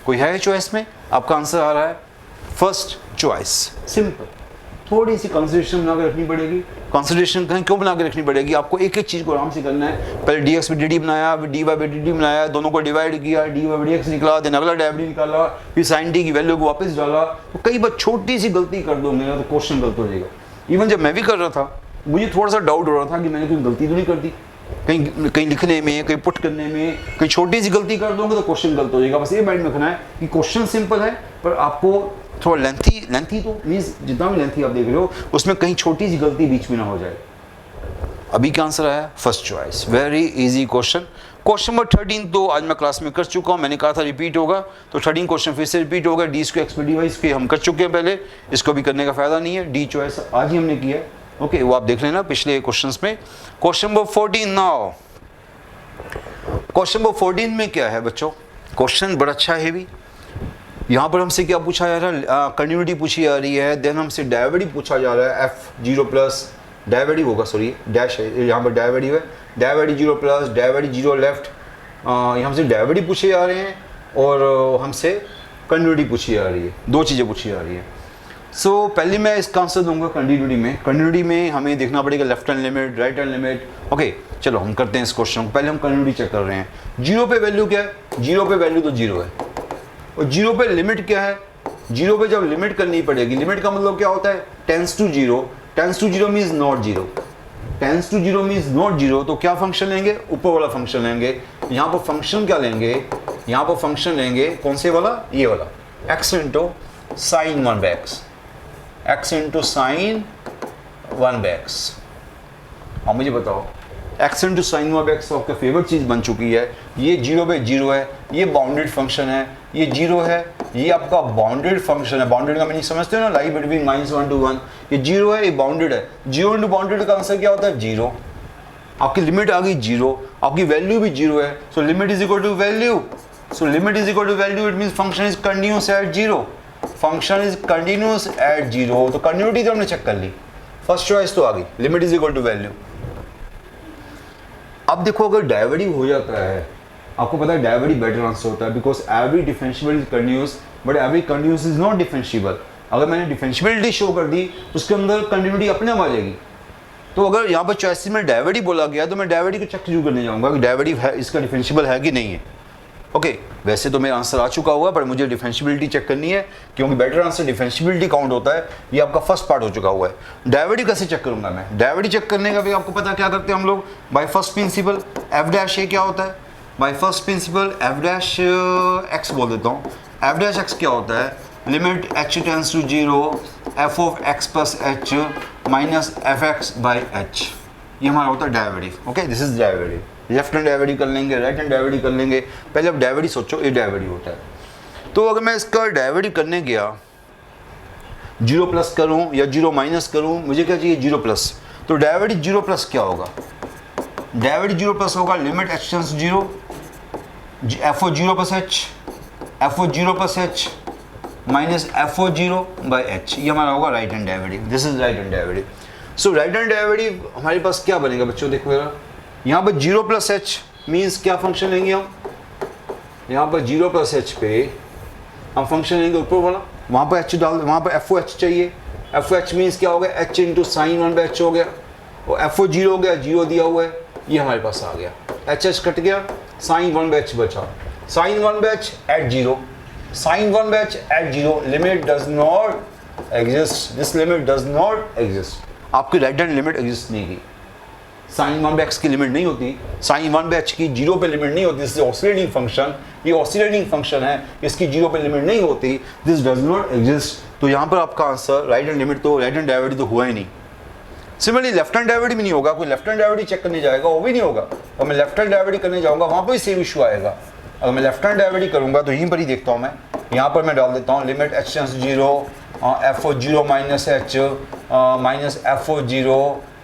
कोई है चॉइस में, आपका आंसर आ रहा है फर्स्ट चॉइस। सिंपल, थोड़ी सी कंसिडरेशन बना के रखनी पड़ेगी। कंसिडरेशन कहीं क्यों बना के रखनी पड़ेगी, आपको एक एक चीज़ को आराम से करना है। पहले d x by d d बनाया, फिर d y by d d बनाया, दोनों को डिवाइड किया, d y by d x निकला, देन अगला डेरिवेटिव निकाला, फिर साइन टी की वैल्यू को वापस डाला। तो कई बार छोटी सी गलती कर दो मेरा तो क्वेश्चन गलत हो जाएगा। इवन जब मैं भी कर रहा था मुझे थोड़ा सा डाउट हो रहा था कि मैंने कोई गलती तो नहीं कर दी, कहीं कहीं लिखने में, कहीं पुट करने में, कहीं छोटी सी गलती कर दोगे तो क्वेश्चन गलत हो जाएगा। बस ये माइंड में रखना है कि क्वेश्चन सिंपल है पर आपको थोड़ा लेंथी तो मीन्स जितना भी लेंथी आप देख रहे हो उसमें कहीं छोटी सी गलती बीच में ना हो जाए। अभी क्या आंसर आया, first choice. Very easy question. Question number 13 तो आज मैं क्लास में कर चुका हूँ, मैंने कहा था रिपीट होगा, तो 13 क्वेश्चन फिर से रिपीट होगा। D square x d y इसके हम कर चुके हैं पहले, इसको भी करने का फायदा नहीं है। डी चॉइस आज ही हमने किया है, ओके वो आप देख लेना पिछले क्वेश्चंस में। Question number 14 now, question number 14 में क्या है बच्चों, क्वेश्चन बड़ा अच्छा है भी। यहाँ पर हमसे क्या पूछा जा रहा है, कंटिन्यूटी पूछी जा रही है, देन हमसे डेरिवेटिव पूछा जा रहा है, एफ जीरो प्लस डेरिवेटिव होगा, सॉरी डैश है यहाँ पर, डेरिवेटिव है, derivative zero plus derivative zero left, यहाँ हमसे डेरिवेटिव पूछे जा रहे हैं और हमसे कंटिन्यूटी पूछी जा रही है, दो चीज़ें पूछी जा रही है। सो पहले मैं इसका आंसर दूंगा कंटिन्यूटी में। कंटिन्यूटी में हमें देखना पड़ेगा left hand limit, right hand limit. Okay चलो हम करते हैं इस क्वेश्चन को। पहले हम कंटिन्यूटी चेक कर रहे हैं। जीरो पे वैल्यू क्या है, जीरो पे वैल्यू तो जीरो है, और जीरो पे लिमिट क्या है, जीरो पे जब लिमिट करनी पड़ेगी, लिमिट का मतलब क्या होता है, tends to zero, tends to zero means not zero, tends to zero means not zero. तो क्या फंक्शन लेंगे, ऊपर वाला फंक्शन लेंगे। यहाँ पर फंक्शन क्या लेंगे, यहाँ पर फंक्शन लेंगे कौन से वाला, ये वाला, x into sine 1 by x, x into sine 1 by x. अब मुझे बताओ x into sine 1 by x आपका फेवरेट चीज़ बन चुकी है। ये जीरो बाई जीरो है, ये बाउंडेड फंक्शन है, ये जीरो है, ये आपका बाउंडेड फंक्शन है। बाउंडेड का मीनिंग समझते हो ना, लाई बिटवीन -1 to 1। ये जीरो है, ये बाउंडेड है। जीरो इंटू बाउंडेड का आंसर क्या होता है, जीरो। आपकी लिमिट आ गई जीरो, आपकी वैल्यू भी जीरो है, so limit is equal to value. So limit is equal to value, it means function is continuous at zero, function is continuous at zero. तो कंटिन्यूटी तो हमने चेक कर ली, फर्स्ट चॉइस तो आ गई, limit is equal to value. अब देखो अगर डेरिवेटिव हो जाता है, आपको पता है डेरिवेटिव बेटर आंसर होता है, because every differentiable is continuous but every continuous is not differentiable. अगर मैंने डिफरेंशिएबिलिटी शो कर दी उसके अंदर कंटिन्यूटी अपने आप आ जाएगी। तो अगर यहाँ पर चॉइस में डेरिवेटिव बोला गया तो मैं डेरिवेटिव को चेक जरूर करने जाऊँगा कि डेरिवेटिव है, इसका डिफरेंशिएबल है कि नहीं है। ओके वैसे तो मेरा आंसर आ चुका हुआ, पर मुझे डिफरेंशिएबिलिटी चेक करनी है, क्योंकि बेटर आंसर डिफरेंशिएबिलिटी काउंट होता है। ये आपका फर्स्ट पार्ट हो चुका हुआ है। डेरिवेटिव कैसे चेक करूंगा मैं, डेरिवेटिव चेक करने का भी आपको पता क्या करते हैं हम लोग, by first principle f dash a क्या होता है, by first principle f dash x बोल देता हूँ। एफ डैश एक्स क्या होता है, limit h tends to zero f of x plus h minus f x by h, ये हमारा होता है derivative. Okay this is derivative. Left hand derivative कर लेंगे, राइट हैंड डेरिवेटिव कर लेंगे। पहले अब डेरिवेटिव सोचो, ये डेरिवेटिव होता है। तो अगर मैं इसका डेरिवेटिव करने गया, जीरो प्लस करूं या जीरो माइनस करूं, मुझे क्या चाहिए, जीरो प्लस। तो डेरिवेटिव जीरो प्लस क्या होगा, डेरिवेटिव जीरो प्लस होगा limit h tends zero f of zero plus h, f of zero plus h minus f of zero by h, ये हमारा होगा right hand derivative. This is right hand derivative. So right hand derivative हमारे पास क्या बनेगा बच्चों, देखो मेरा यहाँ पर जीरो प्लस एच मीन्स क्या फंक्शन लेंगे हम, यहाँ पर जीरो प्लस एच पे हम फंक्शन लेंगे ऊपर वाला, वहाँ पर एच डाल, वहाँ पर एफ ओ एच चाहिए। एफ ओ एच मीन्स क्या हो गया, H into sine 1 by H हो गया, और एफ ओ जीरो हो गया, जीरो दिया हुआ है, ये हमारे पास आ गया। एच एच कट गया, साइन 1 बाई एच बचा, sine 1 by h at zero, sine 1 by h at zero, limit does not exist, this limit does not exist. आपकी राइट हैंड लिमिट एग्जिस्ट नहीं की। साइन 1/x की लिमिट नहीं होती, साइन 1/x की 0 पे लिमिट नहीं होती, दिस इज ऑसिलेटिंग फंक्शन, ये ऑसिलेटिंग फंक्शन है, इसकी 0 पे लिमिट नहीं होती, दिस डज नॉट एग्जिस्ट। तो यहाँ पर आपका आंसर राइट हैंड लिमिट तो राइट हैंड डेरिवेटिव तो हुआ ही नहीं। सिमिलरली लेफ्ट हैंड डेरिवेटिव भी नहीं होगा, कोई लेफ्ट हैंड डेरिवेटिव चेक करने जाएगा वो भी नहीं होगा, और मैं लेफ्ट हैंड डेरिवेटिव करने जाऊंगा वहाँ पर भी सेम इशू आएगा। अगर मैं लेफ्ट हैंड डेरिवेटिव करूंगा तो यहीं पर ही देखता हूँ मैं, यहाँ पर मैं डाल देता हूँ limit h tends to 0 f of 0 minus h minus f of 0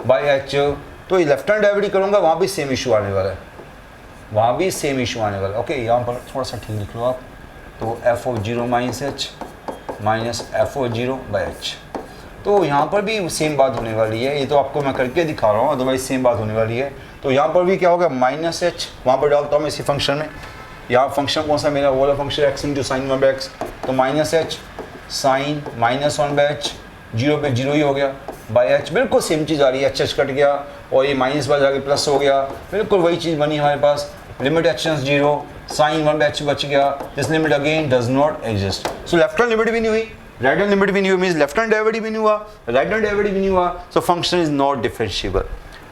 by h, तो ये लेफ्ट हैंड डेरिवेटिव करूंगा वहाँ भी सेम इशू आने वाला है, वहाँ भी सेम इशू आने वाला है। ओके, यहाँ पर थोड़ा सा ठीक लिख लो आप, तो f of 0 minus h minus f of 0 by h, तो यहाँ पर भी सेम बात होने वाली है। ये तो आपको मैं करके दिखा रहा हूँ, अदरवाइज सेम बात होने वाली है। तो यहाँ पर भी क्या होगा, माइनस h वहाँ पर डालता हूँ मैं इसी फंक्शन में, यहाँ फंक्शन कौन सा मेरा, वो वाला function x into sine 1/x, तो minus h sign minus 1/h, 0 पे 0 ही हो गया, बाई h बिल्कुल सेम चीज़ आ रही है, h कट गया और ये माइनस बार जाके प्लस हो गया, बिल्कुल वही चीज़ बनी हमारे पास, limit h tends 0 sine 1/h बच गया, this limit again does not exist. So left hand limit भी नहीं हुई, राइट हैंड लिमिट भी नहीं हुई, मीन्स लेफ्ट हैंड डेरिवेटिव भी नहीं हुआ, राइट हैंड डेरिवेटिव भी नहीं हुआ, so function is not differentiable.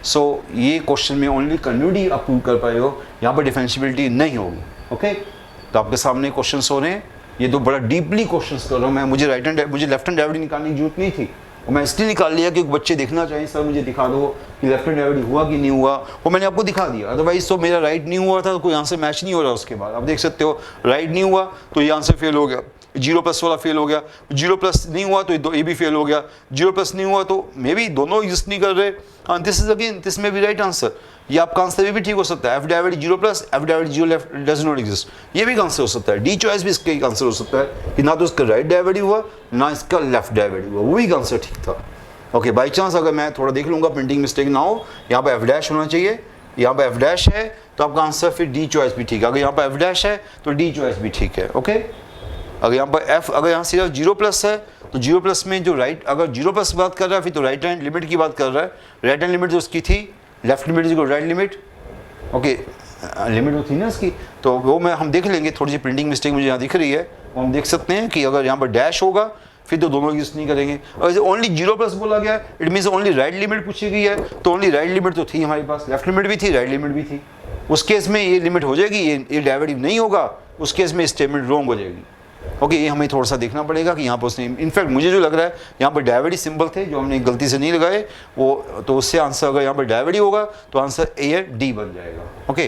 So ये क्वेश्चन में ओनली कंटिन्यूटी आप प्रूव कर पाए हो, यहाँ पर डिफरेंशिएबिलिटी नहीं होगी। ओके, तो आपके सामने क्वेश्चन हो रहे हैं, ये तो बड़ा डीपली क्वेश्चन कर रहा हूँ मैं, मुझे लेफ्ट हैंड डेरिवेटिव निकालने की जरूरत नहीं थी, और मैं इसलिए निकाल लिया क्योंकि बच्चे देखना चाहिए सर मुझे दिखा दो कि लेफ्ट हैंड डेरिवेटिव हुआ कि नहीं हुआ, वो मैंने आपको दिखा दिया। अदरवाइज तो मेरा राइट नहीं हुआ था तो कोई आंसर मैच नहीं हो रहा, उसके बाद आप देख सकते हो राइट नहीं हुआ तो ये आंसर फेल हो गया, 0+ वाला फेल हो गया, 0+ नहीं हुआ तो ये भी फेल हो गया, 0+ नहीं हुआ तो मे बी दोनों एग्जिस्ट नहीं कर रहे, दिस इज अगेन दिस में भी राइट आंसर। ये आपका आंसर भी ठीक हो सकता है, f derivative 0+, f derivative 0 left does not exist, ये भी आंसर हो सकता है। डी चॉइस भी इसका एक आंसर हो सकता है कि ना तो इसका राइट डेरिवेटिव हुआ ना इसका लेफ्ट डेरिवेटिव हुआ, वो भी आंसर ठीक था। ओके, बाई चांस अगर मैं थोड़ा देख लूँगा प्रिंटिंग मिस्टेक ना हो, यहाँ पर f' होना चाहिए, यहाँ पर f' है तो आपका आंसर फिर डी चॉइस भी ठीक है, अगर यहाँ पर f' है तो डी चॉइस भी ठीक है। ओके, अगर यहाँ पर f अगर यहाँ सिर्फ 0+ है तो 0+ में जो राइट, अगर 0+ बात कर रहा है फिर तो राइट हैंड लिमिट की बात कर रहा है, राइट हैंड लिमिट जो उसकी थी, left limit is right limit. Okay, limit वो थी ना इसकी, तो वो मैं हम देख लेंगे, थोड़ी सी प्रिंटिंग मिस्टेक मुझे यहाँ दिख रही है, वो हम देख सकते हैं कि अगर यहाँ पर डैश होगा फिर तो दोनों यूज नहीं करेंगे, और ओनली 0+ बोला गया it means only right limit पूछी गई है, तो ओनली राइट लिमिट तो थी हमारे पास, लेफ्ट लिमिट भी थी राइट लिमिट भी थी, उस केस में ये लिमिट हो जाएगी, ये डेरिवेटिव नहीं होगा, उस केस में स्टेटमेंट रॉन्ग हो जाएगी। ओके, ये हमें थोड़ा सा देखना पड़ेगा कि यहाँ पर उसने, इनफैक्ट मुझे जो लग रहा है यहाँ पर डेरिवेटिव सिंबल थे जो हमने गलती से नहीं लगाए, वो तो उससे आंसर अगर यहाँ पर डेरिवेटिव होगा तो आंसर ए या डी बन जाएगा। ओके,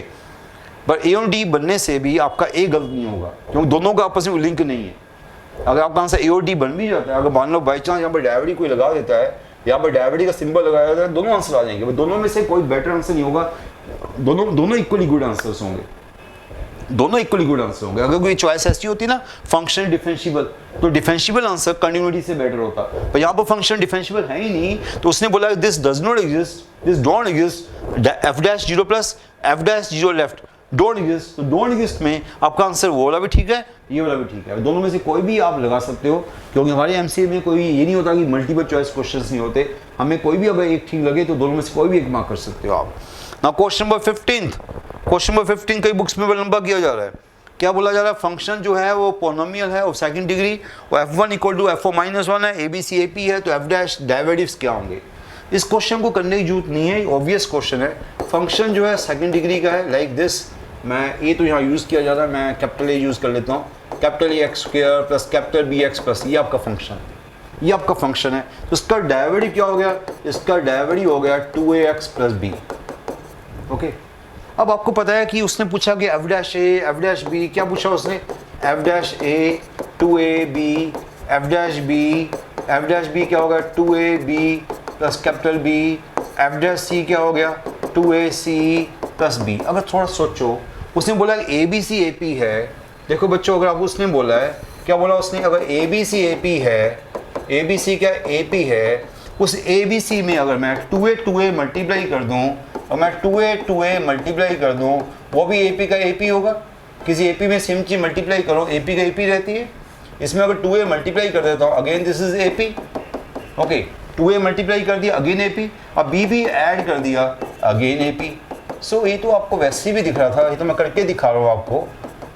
पर ए और डी बनने से भी आपका ए गलत नहीं होगा क्योंकि दोनों का आपस में लिंक नहीं है। अगर आपका आंसर ए और डी बन भी जाता है, अगर मान लो बाई चांस यहाँ पर डेरिवेटिव कोई लगा देता है, यहाँ पर डेरिवेटिव का सिंबल लगाया जाता है, दोनों आंसर आ जाएंगे, दोनों में से कोई बेटर आंसर नहीं होगा, दोनों इक्वली गुड आंसर्स होंगे, दोनों इक्वली गुड आंसर होंगे। अगर कोई चॉइस ऐसी होती ना फंक्शन डिफरेंशिएबल, तो डिफरेंशिएबल आंसर कंटिन्यूटी से बेटर होता, पर यहाँ पर फंक्शन डिफरेंशिएबल है ही नहीं, तो उसने बोला this does not exist, this don't exist, f' 0+, f' 0 left don't exist, तो डोंट एग्जिस्ट में आपका आंसर वो वाला भी ठीक है, ये वाला भी ठीक है, दोनों में से कोई भी आप लगा सकते हो, क्योंकि हमारे एमसीए में कोई ये नहीं होता कि मल्टीपल चॉइस क्वेश्चंस नहीं होते, हमें कोई भी अगर एक ठीक लगे तो दोनों में से कोई भी एक मार्क कर सकते हो आप। Now question number 15, question number 15 कई बुक्स में लंबा किया जा रहा है, क्या बोला जा रहा है, फंक्शन जो है वो पॉलिनोमियल है और सेकंड डिग्री, और f1 इक्वल टू f4-1 है, abc है, तो f' डेरिवेटिव्स क्या होंगे। इस क्वेश्चन को करने की जरूरत नहीं है, ऑब्वियस क्वेश्चन है, फंक्शन जो है सेकंड डिग्री का है, लाइक दिस, मैं ए तो यहाँ यूज़ किया जा रहा है, मैं कैपिटल ए यूज़ कर लेता हूँ, capital A² plus capital BX plus, ये आपका फंक्शन है, ये आपका फंक्शन है, तो इसका डेरिवेटिव क्या हो गया, इसका डेरिवेटिव हो गया 2ax + b। ओके, अब आपको पता है कि उसने पूछा कि f', f', क्या पूछा उसने, f', 2ab, f', क्या होगा 2ab plus capital B, f', क्या हो गया 2ac प्लस b। अगर थोड़ा सोचो, उसने बोला ABC AP है, देखो बच्चों अगर आपको उसने बोला है, क्या बोला उसने, अगर ABC AP है, ABC क्या AP है, उस ABC में अगर मैं 2a मल्टीप्लाई कर दूं, और मैं 2a मल्टीप्लाई कर दूं, वो भी AP का AP होगा, किसी AP में सेम चीज मल्टीप्लाई करो AP का AP रहती है, इसमें अगर 2a मल्टीप्लाई कर देता हूँ, again this is AP। Okay, 2a multiply कर दिया अगेन AP, और b भी ऐड कर दिया अगेन AP। सो ये तो आपको वैसे भी दिख रहा था, ये तो मैं करके दिखा रहा हूँ आपको,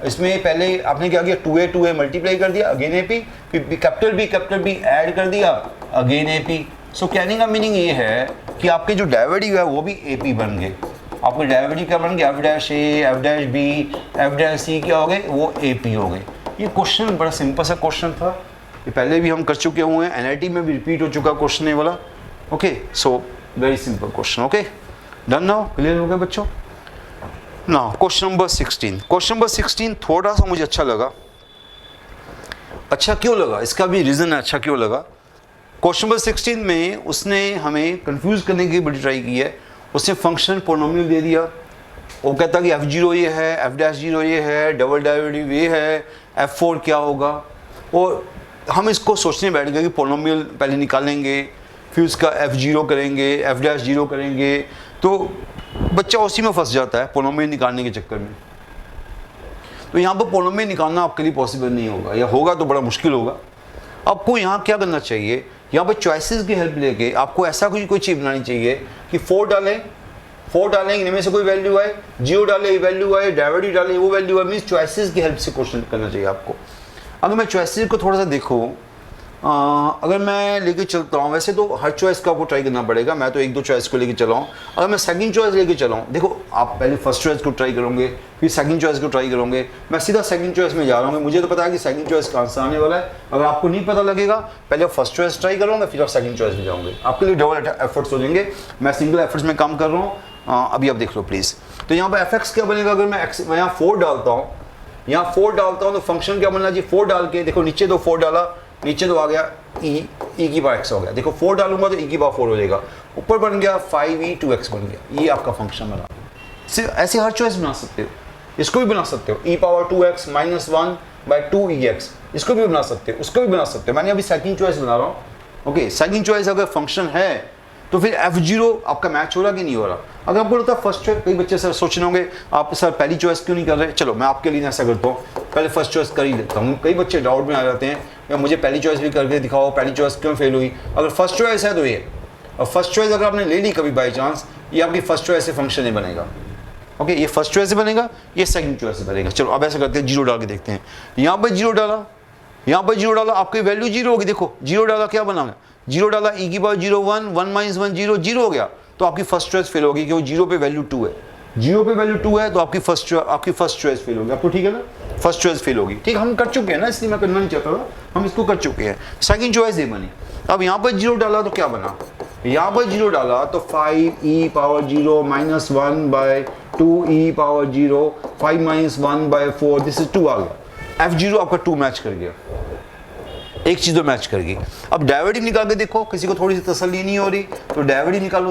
इसमें पहले आपने क्या किया 2a मल्टीप्लाई कर दिया अगेन AP, फिर कैपिटल B ऐड कर दिया अगेन AP। सो कहने का मीनिंग ये है कि आपके जो डेरिवेटिव है वो भी ए पी बन गए। आपके डेरिवेटिव क्या बन गए, f dash a, f dash b, f dash c क्या हो गए, वो ए पी हो गए। ये क्वेश्चन बड़ा सिंपल सा क्वेश्चन था, ये पहले भी हम कर चुके हुए हैं, एनआईटी में भी रिपीट हो चुका क्वेश्चन है वाला। ओके, सो very simple question. Okay, done now, clear हो गया बच्चों। Now question number 16। Question number 16 थोड़ा सा मुझे अच्छा लगा। अच्छा क्यों लगा, इसका भी रीज़न है अच्छा क्यों लगा। क्वेश्चन नंबर 16 में उसने हमें कंफ्यूज करने की बड़ी ट्राई की है। उसने फंक्शन पोलिनोमियल दे दिया, वो कहता कि f0 ये है, f डैश 0 ये है, डबल डेरिवेटिव ये है, f4 क्या होगा। और हम इसको सोचने बैठ गए कि पोलिनोमियल पहले निकालेंगे, फिर उसका f0 करेंगे, f डैश 0 करेंगे, तो बच्चा उसी में फंस जाता है पोलिनोमियल निकालने के चक्कर में। तो यहाँ पर पोलिनोमियल निकालना आपके लिए पॉसिबल नहीं होगा, या होगा तो बड़ा मुश्किल होगा। आपको यहाँ क्या करना चाहिए, यहाँ पर चॉइसेस की हेल्प लेके आपको ऐसा कोई चीज़ बनानी चाहिए कि 4 डालें, इनमें से कोई वैल्यू आए, 0 डाले वैल्यू आए, डेरिवेटिव डाले वो वैल्यू आए, मीन्स चॉइसेस की हेल्प से क्वेश्चन करना चाहिए आपको। अगर मैं चॉइसेस को थोड़ा सा देखूँ, अगर मैं लेके चलता हूँ, वैसे तो हर चॉइस का आपको ट्राई करना पड़ेगा, मैं तो 1-2 चॉइस को लेके चला हूँ। अगर मैं सेकंड चॉइस लेके चला हूँ, देखो आप पहले फर्स्ट चॉइस को ट्राई करोगे, फिर सेकंड चॉइस को ट्राई करोगे, मैं सीधा सेकंड चॉइस में जा रहा हूँ। मुझे तो पता है कि सेकंड चॉइस का आंसर आने वाला है। अगर आपको नहीं पता लगेगा, पहले फर्स्ट चॉइस ट्राई करोगे, फिर आप सेकंड चॉइस में जाओगे, आपके लिए डबल एफर्ट्स हो जाएंगे। मैं सिंगल एफर्ट्स में काम कर रहा हूँ, अभी आप देख लो प्लीज़। तो यहाँ पर एफ एक्स क्या बनेगा, अगर मैं यहाँ 4 डालता हूँ, यहाँ 4 डालता हूँ तो फंक्शन क्या बनना चाहिए, 4 डाल के देखो नीचे तो 4 डाला, नीचे तो आ गया e की पावर x हो गया। देखो 4 डालूंगा तो e की पावर 4 हो जाएगा, ऊपर बन गया 5e2x बन गया। ये आपका फंक्शन बना। सिर्फ ऐसे हर चॉइस बना सकते हो, इसको भी बना सकते हो, e power 2x minus 1/2ex, इसको भी बना सकते हो, उसको भी बना सकते हो। मैंने अभी सेकंड चॉइस बना रहा हूँ। ओके, सेकंड चॉइस अगर फंक्शन है तो फिर f0 आपका मैच हो रहा कि नहीं हो रहा। अगर आपको लगता है फर्स्ट चॉइस, कई बच्चे सर सोच रहे होंगे आप सर पहली चॉइस क्यों नहीं कर रहे, चलो मैं आपके लिए ऐसा करता हूँ, पहले फर्स्ट चॉइस कर ही लेता हूँ। कई बच्चे डाउट में आ जाते हैं या मुझे पहली चॉइस भी करके दिखाओ, पहली चॉइस क्यों फेल हुई। अगर फर्स्ट चॉइस है तो ये, और फर्स्ट चॉइस अगर आपने ले ली कभी बाई चांस, ये आपकी फर्स्ट चॉइस से फंक्शन नहीं बनेगा। ओके, ये फर्स्ट चॉइस से बनेगा, ये सेकंड चॉइस से बनेगा। चलो अब ऐसा करते हैं, 0 डाल के देखते हैं। यहाँ पर 0 डाला, यहाँ पर 0 डाला, आपकी वैल्यू 0 होगी। देखो 0 डाला क्या बना, 0 डाला e की पावर 0 1, 1 माइनस 1 0, 0 हो गया। तो आपकी फर्स्ट चॉइस फेल होगी क्योंकि 0 पे वैल्यू 2 है। 0 पे वैल्यू 2 है तो आपकी फर्स्ट चॉइस फेल होगी। आपको ठीक है ना, फर्स्ट चॉइस फेल होगी। ठीक, हम कर चुके हैं ना, इसलिए मैं करना नहीं चाहता था, हम इसको कर चुके हैं। सेकंड चॉइस ये बनी। अब यहाँ पर 0 डाला तो क्या बना, यहाँ पर 0 डाला तो 5e power 0 minus 1/2e power 0, 5 minus 1/4, this is 2 आ गया। f0 आपका 2 मैच कर गया, एक चीज़ तो मैच कर गई। अब डेरिवेटिव निकाल के देखो, किसी को थोड़ी सी तसल्ली नहीं हो रही तो डेरिवेटिव निकालो,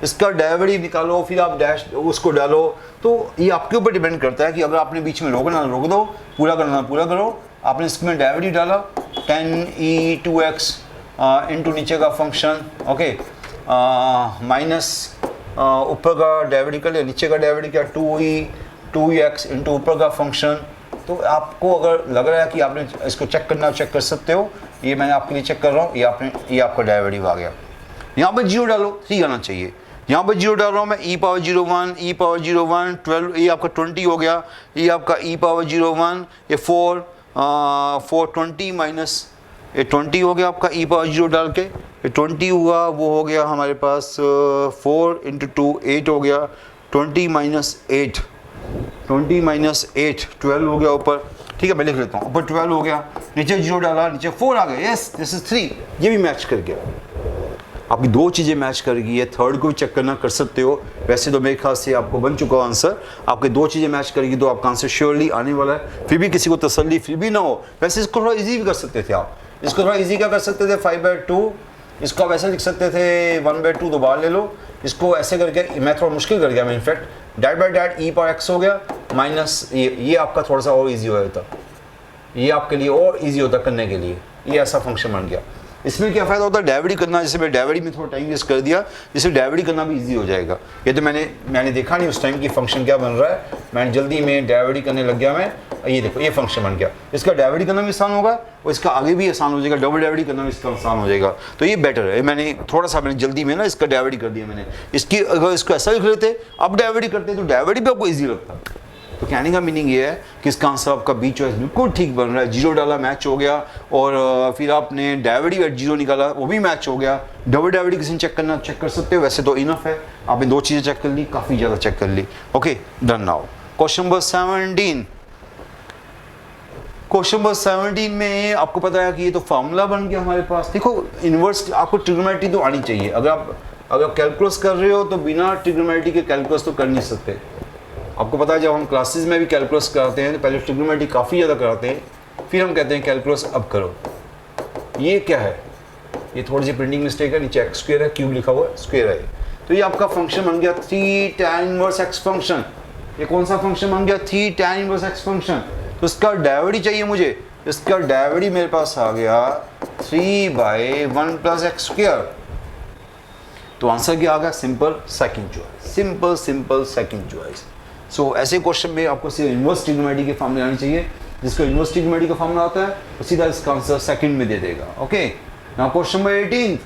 इसका डेरिवेटिव निकालो, फिर आप डैश उसको डालो। तो ये आपके ऊपर डिपेंड करता है कि अगर आपने बीच में रोकना रोक दो, पूरा करना पूरा करो। आपने इसमें डेरिवेटिव डाला 10e2x इंटू नीचे का फंक्शन, ओके, माइनस ऊपर का डेरिवेटिव कर लिया, नीचे का डेरिवेटिव क्या 2e2x इंटू ऊपर का फंक्शन। तो आपको अगर लग रहा है कि आपने इसको चेक करना, चेक कर सकते हो। ये मैं आपके लिए चेक कर रहा हूँ, ये आपका डेरिवेटिव आ गया। यहाँ पर 0 डालो, ठीक आना चाहिए। यहाँ पर 0 डाल रहा हूँ मैं, e पावर 0 1, e पावर 0 1 12, ये आपका 20 हो गया। ये आपका e पावर 0 1, ये 4 20 माइनस ये 20 हो गया आपका e पावर 0 डाल के, ये 20 हुआ, वो हो गया हमारे पास 4 इंटू 2 8 हो गया, 20 माइनस 8 12 हो गया ऊपर। ठीक है, मैं लिख लेता हूँ, ऊपर 12 हो गया, नीचे 0 डाला, नीचे 4 आ गया। यस, दिस इज 3, ये भी मैच कर गया। आपकी 2 चीज़ें मैच कर गई है। थर्ड को भी चेक करना कर सकते हो, वैसे तो मेरे ख्याल से आपको बन चुका आंसर। आपके 2 चीज़ें मैच करेगी तो आपका आंसर श्योरली आने वाला है। फिर भी किसी को तसल्ली फिर भी ना हो, वैसे इसको थोड़ा ईजी भी कर सकते थे आप। इसको थोड़ा ईजी क्या कर सकते थे, 5/2, इसको आप ऐसे लिख सकते थे 1/2 दोबारा ले लो। इसको ऐसे करके मैं थोड़ा मुश्किल कर गया मैं, in fact that by that e power x हो गया माइनस ये आपका थोड़ा सा और ईजी हो जाता, ये आपके लिए और ईजी होता करने के लिए। ये ऐसा फंक्शन बन गया। इसमें क्या फ़ायदा होता है, डेरिवेटिव करना। जैसे मैं डेरिवेटिव में थोड़ा टाइम वेस्ट कर दिया, जिससे डेरिवेटिव करना भी इजी हो जाएगा। ये तो मैंने देखा नहीं उस टाइम की फंक्शन क्या बन रहा है, मैंने जल्दी में डेरिवेटिव करने लग गया मैं। ये देखो ये फंक्शन बन गया, इसका डेरिवेटिव करना भी आसान होगा और इसका आगे भी आसान हो जाएगा, डबल डेरिवेटिव करना भी इसका आसान हो जाएगा। तो ये बेटर है। मैंने जल्दी में ना इसका डेरिवेटिव कर दिया मैंने। इसकी अगर इसको ऐसा लिख लेते अब डेरिवेटिव करते तो डेरिवेटिव भी आपको ईजी लगता। तो कहने का मीनिंग ये है कि इसका आंसर आपका बी चॉइस बिल्कुल ठीक बन रहा है। जीरो डाला मैच हो गया, और फिर आपने डेरिवेटिव एट जीरो निकाला वो भी मैच हो गया। डबल डेरिवेटिव किसी ने चेक करना चेक कर सकते हो, वैसे तो इनफ है, आपने दो चीज़ें चेक कर ली, काफ़ी ज़्यादा चेक कर ली। Okay done now question number 17। Question number 17 में आपको पता है कि ये तो फार्मूला बन गया हमारे पास। देखो इन्वर्स आपको ट्रिग्नोमेट्री तो आनी चाहिए, अगर आप कैलकुलस कर रहे हो तो बिना ट्रिग्नोमेट्री के कैलकुलस तो कर नहीं सकते। आपको पता है जब हम क्लासेस में भी कैलकुलस कराते हैं तो पहले ट्रिग्नोमेट्री काफ़ी ज़्यादा कराते हैं, फिर हम कहते हैं कैलकुलस अब करो। ये क्या है, ये थोड़ी सी प्रिंटिंग मिस्टेक है, नीचे एक्स स्क्वायर है, क्यूब लिखा हुआ है, स्क्वायर है। तो ये आपका फंक्शन बन गया 3 tan इनवर्स एक्स फंक्शन। ये कौन सा फंक्शन बन गया, 3 tan इनवर्स एक्स फंक्शन। तो इसका डेरिवेटिव चाहिए मुझे, इसका डेरिवेटिव मेरे पास आ गया 3/1 + x स्क्वायर। तो आंसर क्या आ गया, simple second choice, simple second choice. So ऐसे क्वेश्चन में आपको सिर्फ इनवर्स ट्रिग्नोमेट्री के फॉर्मूले आनी चाहिए, जिसको इनवर्स ट्रिग्नोमेट्री का फॉर्मूला आता है वो सीधा इसका आंसर सेकंड में दे देगा। Okay now question number 18।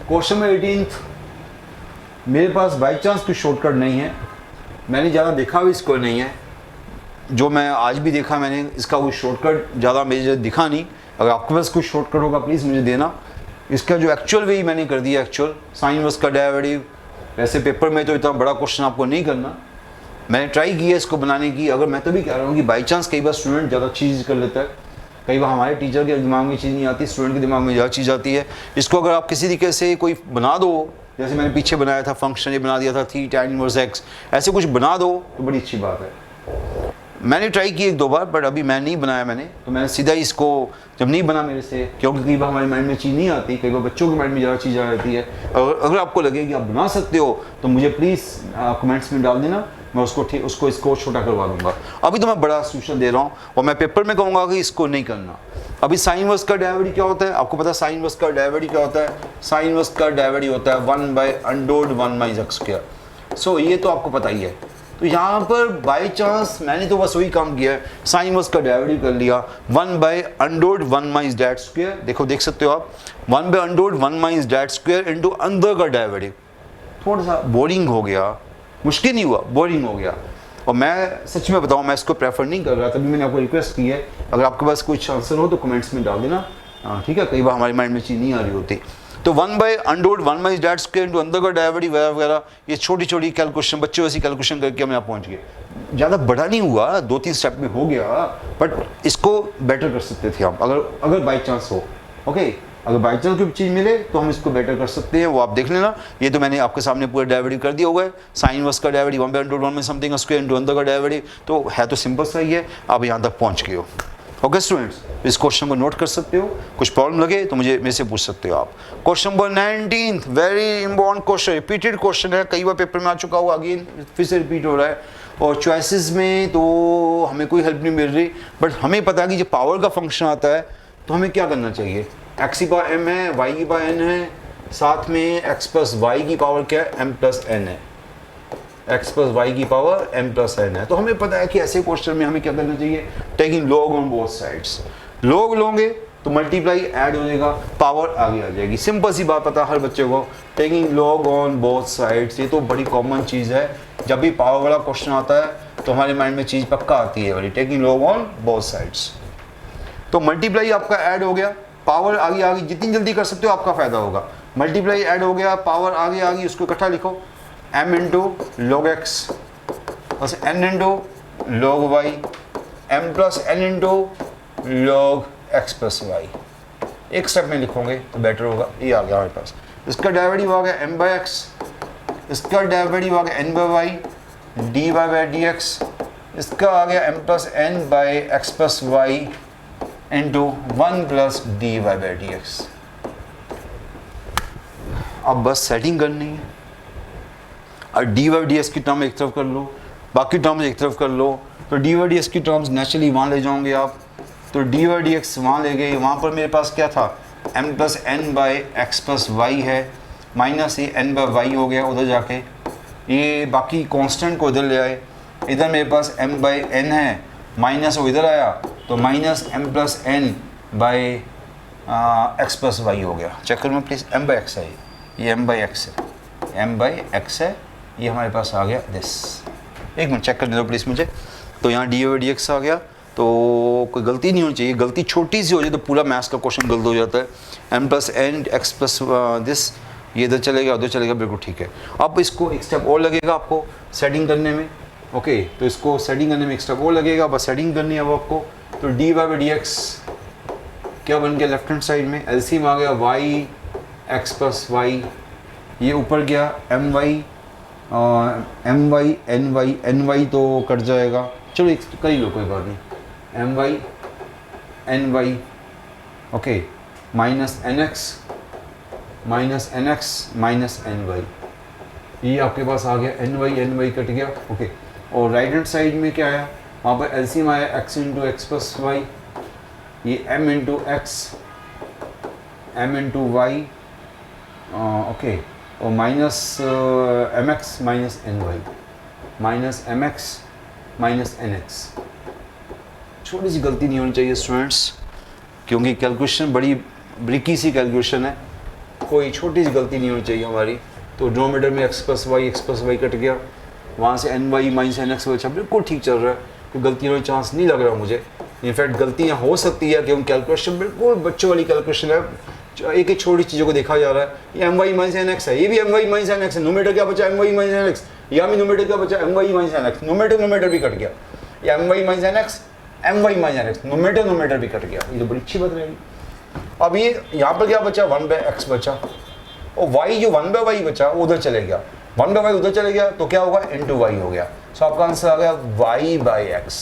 Question number 18 मेरे पास बाई चांस कोई शॉर्टकट नहीं है, मैंने ज़्यादा देखा भी इसको नहीं है, जो मैं आज भी देखा मैंने इसका कोई शॉर्टकट ज़्यादा मुझे दिखा नहीं। अगर आपके पास कोई शॉर्टकट होगा प्लीज़ मुझे देना। इसका जो एक्चुअल वे मैंने कर दिया, एक्चुअल साइन इनवर्स का डेरिवेटिव। वैसे पेपर में तो इतना बड़ा क्वेश्चन आपको नहीं करना, मैंने ट्राई किया इसको बनाने की। अगर मैं तो भी कह रहा हूँ कि बाई चांस कई बार स्टूडेंट ज़्यादा चीज़ कर लेता है, कई बार हमारे टीचर के दिमाग में चीज़ नहीं आती, स्टूडेंट के दिमाग में ज़्यादा चीज़ आती है। इसको अगर आप किसी तरीके से कोई बना दो, जैसे मैंने पीछे बनाया था फंक्शन, ये बना दिया था 3 tan इनवर्स x, ऐसे कुछ बना दो तो बड़ी अच्छी बात है। मैंने ट्राई की एक दो बार, बट अभी मैं नहीं बनाया मैंने, तो मैंने सीधा इसको जब नहीं बना मेरे से, क्योंकि कई बार हमारे माइंड में चीज़ नहीं आती, कई बार बच्चों के माइंड में ज़्यादा चीज़ आ जाती है। अगर आपको लगे कि आप बना सकते हो तो मुझे प्लीज़ कमेंट्स में डाल देना, मैं इसको छोटा करवा दूंगा। अभी तो मैं बड़ा सोल्यूशन दे रहा हूँ और मैं पेपर में कहूँगा कि इसको नहीं करना। अभी साइन इनवर्स का डेरिवेटिव क्या होता है, आपको पता है साइन इनवर्स का डेरिवेटिव क्या होता है, साइन इनवर्स का डेरिवेटिव होता है 1/√1 - x स्क्वायर। सो ये तो आपको पता ही है। तो यहाँ पर बाई चांस मैंने तो बस वही काम किया है, साइन इनवर्स का डेरिवेटिव कर लिया 1/√1 - दैट स्क्वायर। देखो देख सकते हो आप 1/√1 - दैट स्क्वायर इंटू अंदर का डेरिवेटिव। थोड़ा सा बोरिंग हो गया, मुश्किल नहीं हुआ, बोरिंग हो गया। और मैं सच में बताऊँ मैं इसको प्रेफर नहीं कर रहा, तभी मैंने आपको रिक्वेस्ट की है अगर आपके पास कोई आंसर हो तो कमेंट्स में डाल देना, ठीक है। कई बार हमारे माइंड में चीज़ नहीं आ रही होती। तो 1/√1 - दैट स्क्वायर इंटू अंदर का डेरिवेटिव वगैरह वगैरह, ये छोटी छोटी कैलकुलेशन, बच्चे वैसी कैलकुलेशन करके हम यहाँ पहुँच गए। ज़्यादा बड़ा नहीं हुआ, 2-3 स्टेप में हो गया, बट इसको बेटर कर सकते थे हम अगर बाई चांस हो। ओके अगर बाई चांस कोई चीज़ मिले तो हम इसको बेटर कर सकते हैं, वो आप देख लेना। ये तो मैंने आपके सामने पूरा डेरिवेटिव कर दिया हुआ है, साइन इनवर्स का डेरिवेटिव 1/√1 में समथिंग स्क्वायर इंटू अंदर का डेरिवेटिव, तो है तो सिंपल सा ही है। आप यहाँ तक पहुँच गए हो। ओके स्टूडेंट्स, इस क्वेश्चन को नोट कर सकते हो, कुछ प्रॉब्लम लगे तो मुझे मेरे से पूछ सकते हो आप। Question number 19 very important question, repeated question है, कई बार पेपर में आ चुका हुआ, अगेन फिर से रिपीट हो रहा है। और चॉइसेस में तो हमें कोई हेल्प नहीं मिल रही, बट हमें पता है कि जब पावर का फंक्शन आता है तो हमें क्या करना चाहिए। x⁴m है, y⁴n है, साथ में x + y की पावर क्या है, m + n है, x + y की पावर m + n है। तो हमें पता है कि ऐसे क्वेश्चन में हमें क्या करना चाहिए, taking log on both sides. Log लोगे तो मल्टीप्लाई ऐड हो जाएगा, पावर आगे आ जाएगी। सिंपल सी बात पता है हर बच्चे को, taking log on both sides, ये तो बड़ी कॉमन चीज़ है। जब भी पावर वाला क्वेश्चन आता है तो हमारे माइंड में चीज़ पक्का आती है बड़ी, taking log on both sides. तो मल्टीप्लाई आपका ऐड हो गया, पावर आगे आ गई, जितनी जल्दी कर सकते हो आपका फ़ायदा होगा। मल्टीप्लाई ऐड हो गया, पावर आगे आ गई, उसको इकट्ठा लिखो, m × log x plus n × log y, m + n × log x + y। एक स्टेप में लिखोगे तो बेटर होगा। ये आ गया हमारे पास, इसका डेरिवेटिव आ गया m/x, इसका डेरिवेटिव आ गया n/y dy/dx, इसका आ गया m + n/x + y into 1 + dy/dx। अब बस सेटिंग करनी है, और dy/dx की टर्म एक तरफ कर लो, बाकी टर्म्स एक तरफ कर लो। तो dy/dx की टर्म्स नेचुरली वहाँ ले जाओगे आप, तो dy/dx वहाँ ले गए। वहाँ पर मेरे पास क्या था, m + n/x + y है, माइनस ये n/y हो गया उधर जाके, ये बाकी कांस्टेंट को इधर ले आए, इधर मेरे पास m/n है, माइनस वो इधर आया तो माइनस m + n/x + y हो गया। चेक करो प्लीज़, m/x है, ये m/x है, m/x है, ये हमारे पास आ गया दिस। एक मिनट चेक करने दो प्लीज़ मुझे, तो यहाँ डी वाई डी एक्स आ गया, तो कोई गलती नहीं होनी चाहिए, गलती छोटी सी हो जाए तो पूरा मैथ्स का क्वेश्चन गलत हो जाता है। M plus n x plus this, ये इधर चलेगा उधर चलेगा, बिल्कुल ठीक है। अब इसको एक स्टेप और लगेगा आपको सेटिंग करने में, ओके, तो इसको सेटिंग करने में एक स्टेप और लगेगा, बस सेटिंग करनी है अब आपको। तो d y by d x क्या बन गया लेफ्ट हैंड साइड में, एलसीएम आ गया वाई एक्स प्लस वाई, ये ऊपर गया एम वाई एन वाई तो कट जाएगा, चलो एक कर ही लो कोई बात नहीं, m y n y, okay, minus n x minus n y, ये आपके पास आ गया एन वाई कट गया, ओके। और राइट हैंड साइड में क्या आया, वहाँ पर एलसीएम आया x into x plus y, ये m into x m into y, okay, और minus m x minus n y, minus m x minus n x. छोटी सी गलती नहीं होनी चाहिए स्टूडेंट्स, क्योंकि कैलकुलेशन बड़ी ब्रिकी सी कैलकुलेशन है, कोई छोटी सी गलती नहीं होनी चाहिए हमारी। तो डिनोमिनेटर में एक्स प्लस वाई कट गया, वहाँ से n y minus n x बचा, बिल्कुल ठीक चल रहा है, कोई गलती होने चांस नहीं लग रहा मुझे। इनफैक्ट गलतियाँ हो सकती है क्योंकि कैलकुलेशन बिल्कुल बच्चों वाली कैलकुलेशन है, एक एक छोटी चीज़ों को देखा जा रहा है। ये m y minus n x है, ये भी m y minus n x है, नोमीटर क्या बचा m y minus n x, यहाँ भी नोमीटर क्या बचा m y minus n x, numerator भी कट गया, ये m y minus n x m y minus n x, numerator भी कट गया, ये तो बड़ी अच्छी बात रहेगी। अब ये यहाँ पर क्या बचा 1/x बचा, और y जो 1/y बचा वो उधर चले गया, 1/y उधर चले गया तो क्या होगा इंटू वाई हो गया। सो आपका आंसर आ गया y/x।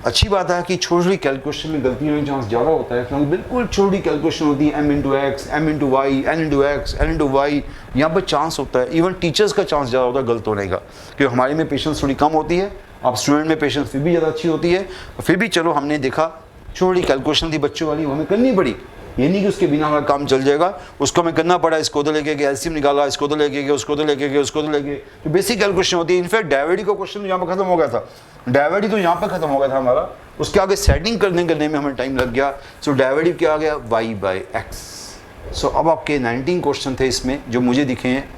अच्छी बात है कि छोटी कैलकुलेशन में गलती होने का चांस ज़्यादा होता है, क्योंकि बिल्कुल छोटी कैलकुलेशन होती है, m into x m into y n into x n into y, यहाँ पर चांस होता है, इवन टीचर्स का चांस ज़्यादा होता है गलत होने का, क्योंकि हमारे में पेशेंस थोड़ी कम होती है, आप स्टूडेंट में पेशेंस फिर भी ज़्यादा अच्छी होती है। फिर भी चलो हमने देखा छोटी कैलकुलेशन थी बच्चों वाली, वो हमें करनी पड़ी, ये नहीं कि उसके बिना हमारा काम चल जाएगा, उसको हमें करना पड़ा, इसको तो लेके गया एलसीएम निकाला, इसको तो लेके गया, उसको तो लेके गया, उसको तो लेके, तो बेसिक कैलकुलेशन होती है। इनफैक्ट डायवर्टी का क्वेश्चन यहाँ पर खत्म हो गया था, डायवर्टी तो यहाँ पर खत्म हो गया था हमारा, उसके आगे सेटिंग करने में हमें टाइम लग गया। सो डायवर्टी क्या आ गया y/x। सो अब आपके 19 क्वेश्चन थे इसमें जो मुझे दिखे हैं,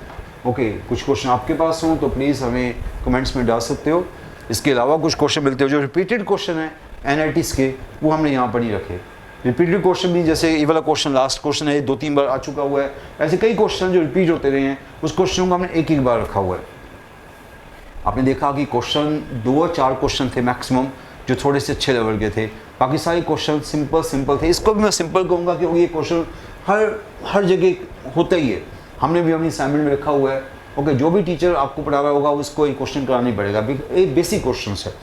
ओके, कुछ क्वेश्चन आपके पास हों तो प्लीज़ हमें कमेंट्स में डाल सकते हो। इसके अलावा कुछ क्वेश्चन मिलते हो जो रिपीटेड क्वेश्चन है एनआईटीज़ के, वो हमने यहाँ पर नहीं रखे। रिपीटेड क्वेश्चन भी, जैसे ये वाला क्वेश्चन लास्ट क्वेश्चन है, 2-3 बार आ चुका हुआ है, ऐसे कई क्वेश्चन जो रिपीट होते रहे हैं, उस क्वेश्चन को हमने एक बार रखा हुआ है। आपने देखा कि क्वेश्चन 2 और 4 क्वेश्चन थे मैक्सिमम जो थोड़े से अच्छे लेवल के थे, बाकी सारे क्वेश्चन सिंपल थे। इसको भी मैं सिंपल कहूँगा क्योंकि ये क्वेश्चन हर जगह होता ही है, हमने भी अपनी असाइनमेंट में रखा हुआ है। ओके, जो भी टीचर आपको पढ़ा रहा होगा उसको ये क्वेश्चन कराना ही पड़ेगा, ये बेसिक क्वेश्चन है।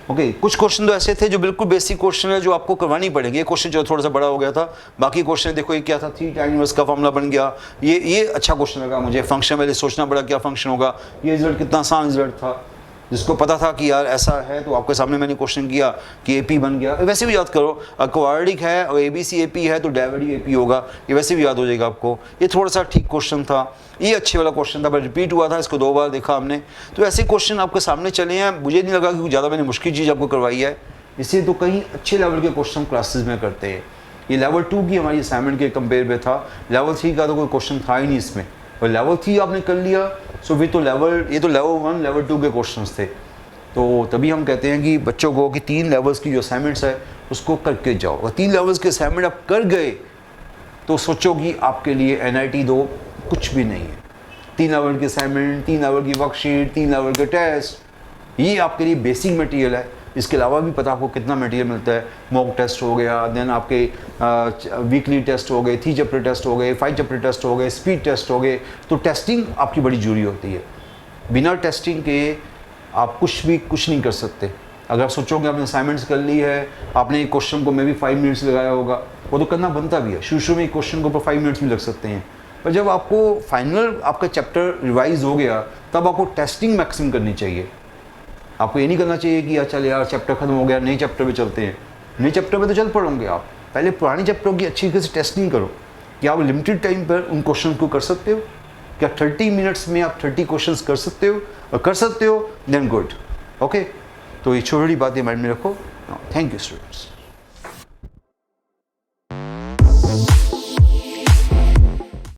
ओके, कुछ क्वेश्चन तो ऐसे थे जो बिल्कुल बेसिक क्वेश्चन है जो आपको करवानी पड़ेगी। ये क्वेश्चन जो थोड़ा सा बड़ा हो गया था, बाकी क्वेश्चन देखो ये क्या था, 3 tan इनवर्स का फॉर्मूला बन गया, ये अच्छा क्वेश्चन लगा मुझे। फंक्शन पहले सोचना पड़ा क्या फंक्शन होगा, ये रिजल्ट कितना आसान रिजल्ट था, जिसको पता था कि यार ऐसा है तो आपके सामने मैंने क्वेश्चन किया कि एपी बन गया। वैसे भी याद करो, क्वाड्रेटिक है और एबीसी एपी है तो डायवर्टी एपी होगा, ये वैसे भी याद हो जाएगा आपको। ये थोड़ा सा ठीक क्वेश्चन था, ये अच्छे वाला क्वेश्चन था, पर रिपीट हुआ था, इसको 2 बार देखा हमने। तो ऐसे क्वेश्चन आपके सामने चले हैं, मुझे नहीं लगा कि ज़्यादा मैंने मुश्किल चीज़ आपको करवाई है, इसलिए तो कहीं अच्छे लेवल के क्वेश्चन क्लासेस में करते हैं। ये लेवल 2 की हमारी असाइनमेंट के कंपेयर में था, लेवल 3 का तो कोई क्वेश्चन था ही नहीं इसमें, और लेवल 3 आपने कर लिया सो फिर तो ये तो लेवल 1 लेवल 2 के क्वेश्चन थे। तो तभी हम कहते हैं कि बच्चों को कि 3 लेवल्स की जो असाइनमेंट्स है उसको करके जाओ। अगर 3 लेवल्स के असाइनमेंट आप कर गए तो सोचो कि आपके लिए NIT 2 कुछ भी नहीं है। 3 लेवल की असाइनमेंट, 3 लेवल की वर्कशीट, 3 लेवल के टेस्ट, ये आपके लिए बेसिक मटेरियल है। इसके अलावा भी पता आपको कितना मटेरियल मिलता है, मॉक टेस्ट हो गया, देन आपके वीकली टेस्ट हो गए, 3 चैप्टर टेस्ट हो गए, 5 चैप्टर टेस्ट हो गए, स्पीड टेस्ट हो गए। तो टेस्टिंग आपकी बड़ी जरूरी होती है, बिना टेस्टिंग के आप कुछ नहीं कर सकते। अगर आप सोचोगे आपने असाइनमेंट्स कर ली है, आपने एक क्वेश्चन को मे भी 5 मिनट्स लगाया होगा, वो तो करना बनता भी है, शुरू में एक क्वेश्चन को 5 मिनट्स भी लग सकते हैं, पर जब आपको फाइनल आपका चैप्टर रिवाइज हो गया तब आपको टेस्टिंग मैक्सिमम करनी चाहिए। आपको ये नहीं करना चाहिए कि चल यार चैप्टर खत्म हो गया, नए चैप्टर पे चलते हैं। नए चैप्टर पे तो चल पड़ोगे आप, पहले पुराने चैप्टरों की अच्छी तरह से टेस्टिंग करो कि आप लिमिटेड टाइम पर उन क्वेश्चन को कर सकते हो, क्या 30 मिनट्स में आप 30 क्वेश्चंस कर सकते हो, और कर सकते हो देन गुड। ओके, तो ये छोटी बातें माइंड में रखो। Thank you students.